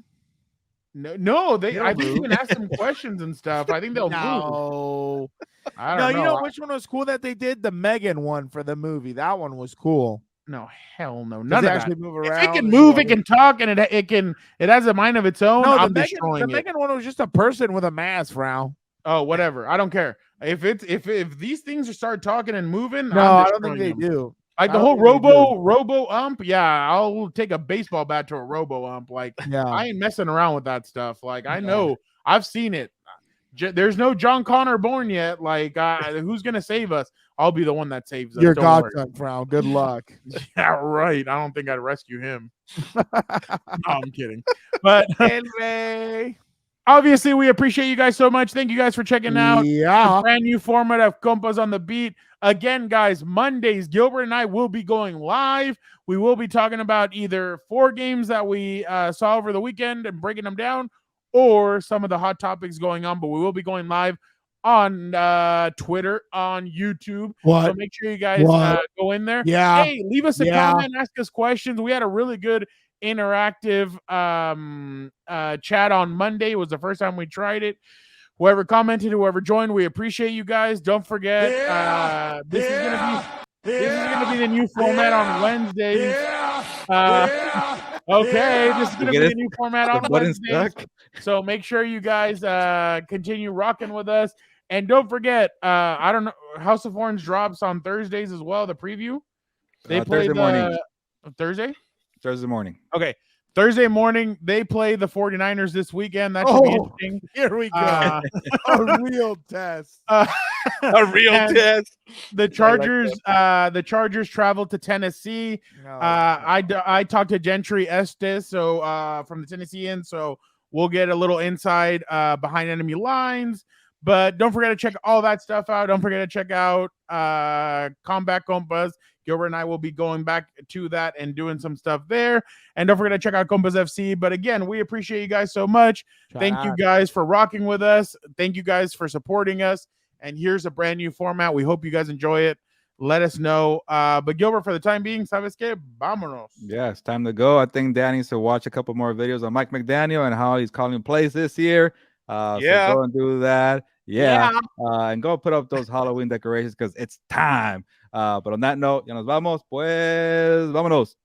S1: No, they.
S3: They'll
S1: I think you
S3: move.
S1: can ask them questions and stuff. I think they'll move.
S3: No.
S1: I
S3: No,
S1: don't
S3: you
S1: know.
S3: know which one was cool that they did? The Megan one for the movie. That one was cool.
S1: No, hell no.
S3: 'Cause
S1: None
S3: they
S1: of
S3: actually
S1: that.
S3: move
S1: If
S3: around.
S1: it can
S3: and
S1: move,
S3: do
S1: it
S3: all
S1: can talk, and it has a mind of its own.
S3: No,
S1: I'm
S3: the
S1: destroying it.
S3: Megan one was just a person with a mask, Frau.
S1: Oh, whatever. I don't care. If these things start talking and moving,
S3: No,
S1: I'm
S3: I don't think
S1: destroying
S3: they
S1: them.
S3: do.
S1: Like
S3: I
S1: the
S3: don't
S1: whole
S3: think they do.
S1: robo ump, yeah, I'll take a baseball bat to a robo ump. Like,
S3: Yeah.
S1: I ain't messing around with that stuff. Like, I know, I've seen it. There's no John Connor born yet. Like, who's gonna save us? I'll be the one that saves us.
S3: Your
S1: Don't worry.
S3: godson, Frau. Good luck.
S1: Yeah, right. I don't think I'd rescue him. No, I'm kidding. But
S3: Anyway.
S1: obviously, we appreciate you guys so much. Thank you guys for checking out
S3: Yeah.
S1: the brand new format of Compas on the Beat. Again, guys, Mondays, Gilbert and I will be going live. We will be talking about either 4 games that we saw over the weekend and breaking them down, or some of the hot topics going on. But we will be going live on Twitter, on YouTube.
S3: What?
S1: So make sure you guys go in there.
S3: Yeah.
S1: Hey, leave us a comment, ask us questions. We had a really good interactive chat on Monday. It was the first time we tried it. Whoever commented, whoever joined, we appreciate you guys. Don't forget, this is gonna be the new format on Wednesdays. Okay, this is gonna be the new format on Wednesdays. So make sure you guys continue rocking with us. And don't forget, I don't know, House of Orange drops on Thursdays as well. The preview. They play
S2: Thursday morning.
S1: Thursday
S2: morning.
S1: Okay. Thursday morning, they play the 49ers this weekend. That should be interesting.
S3: Here we go. A real test.
S4: A real test.
S1: The Chargers travel to Tennessee. I talked to Gentry Estes, so from the Tennesseans, so we'll get a little insight behind enemy lines. But don't forget to check all that stuff out. Don't forget to check out Combat Compas. Gilbert and I will be going back to that and doing some stuff there. And don't forget to check out Compas FC. But again, we appreciate you guys so much. Thank you guys for rocking with us. Thank you guys for supporting us. And here's a brand new format. We hope you guys enjoy it. Let us know. But Gilbert, for the time being, ¿sabes qué? Vámonos.
S2: Yeah, it's time to go. I think Dan needs to watch a couple more videos on Mike McDaniel and how he's calling plays this year. So go and do that. And go put up those Halloween decorations because it's time. But on that note, ya nos vamos, pues, vámonos.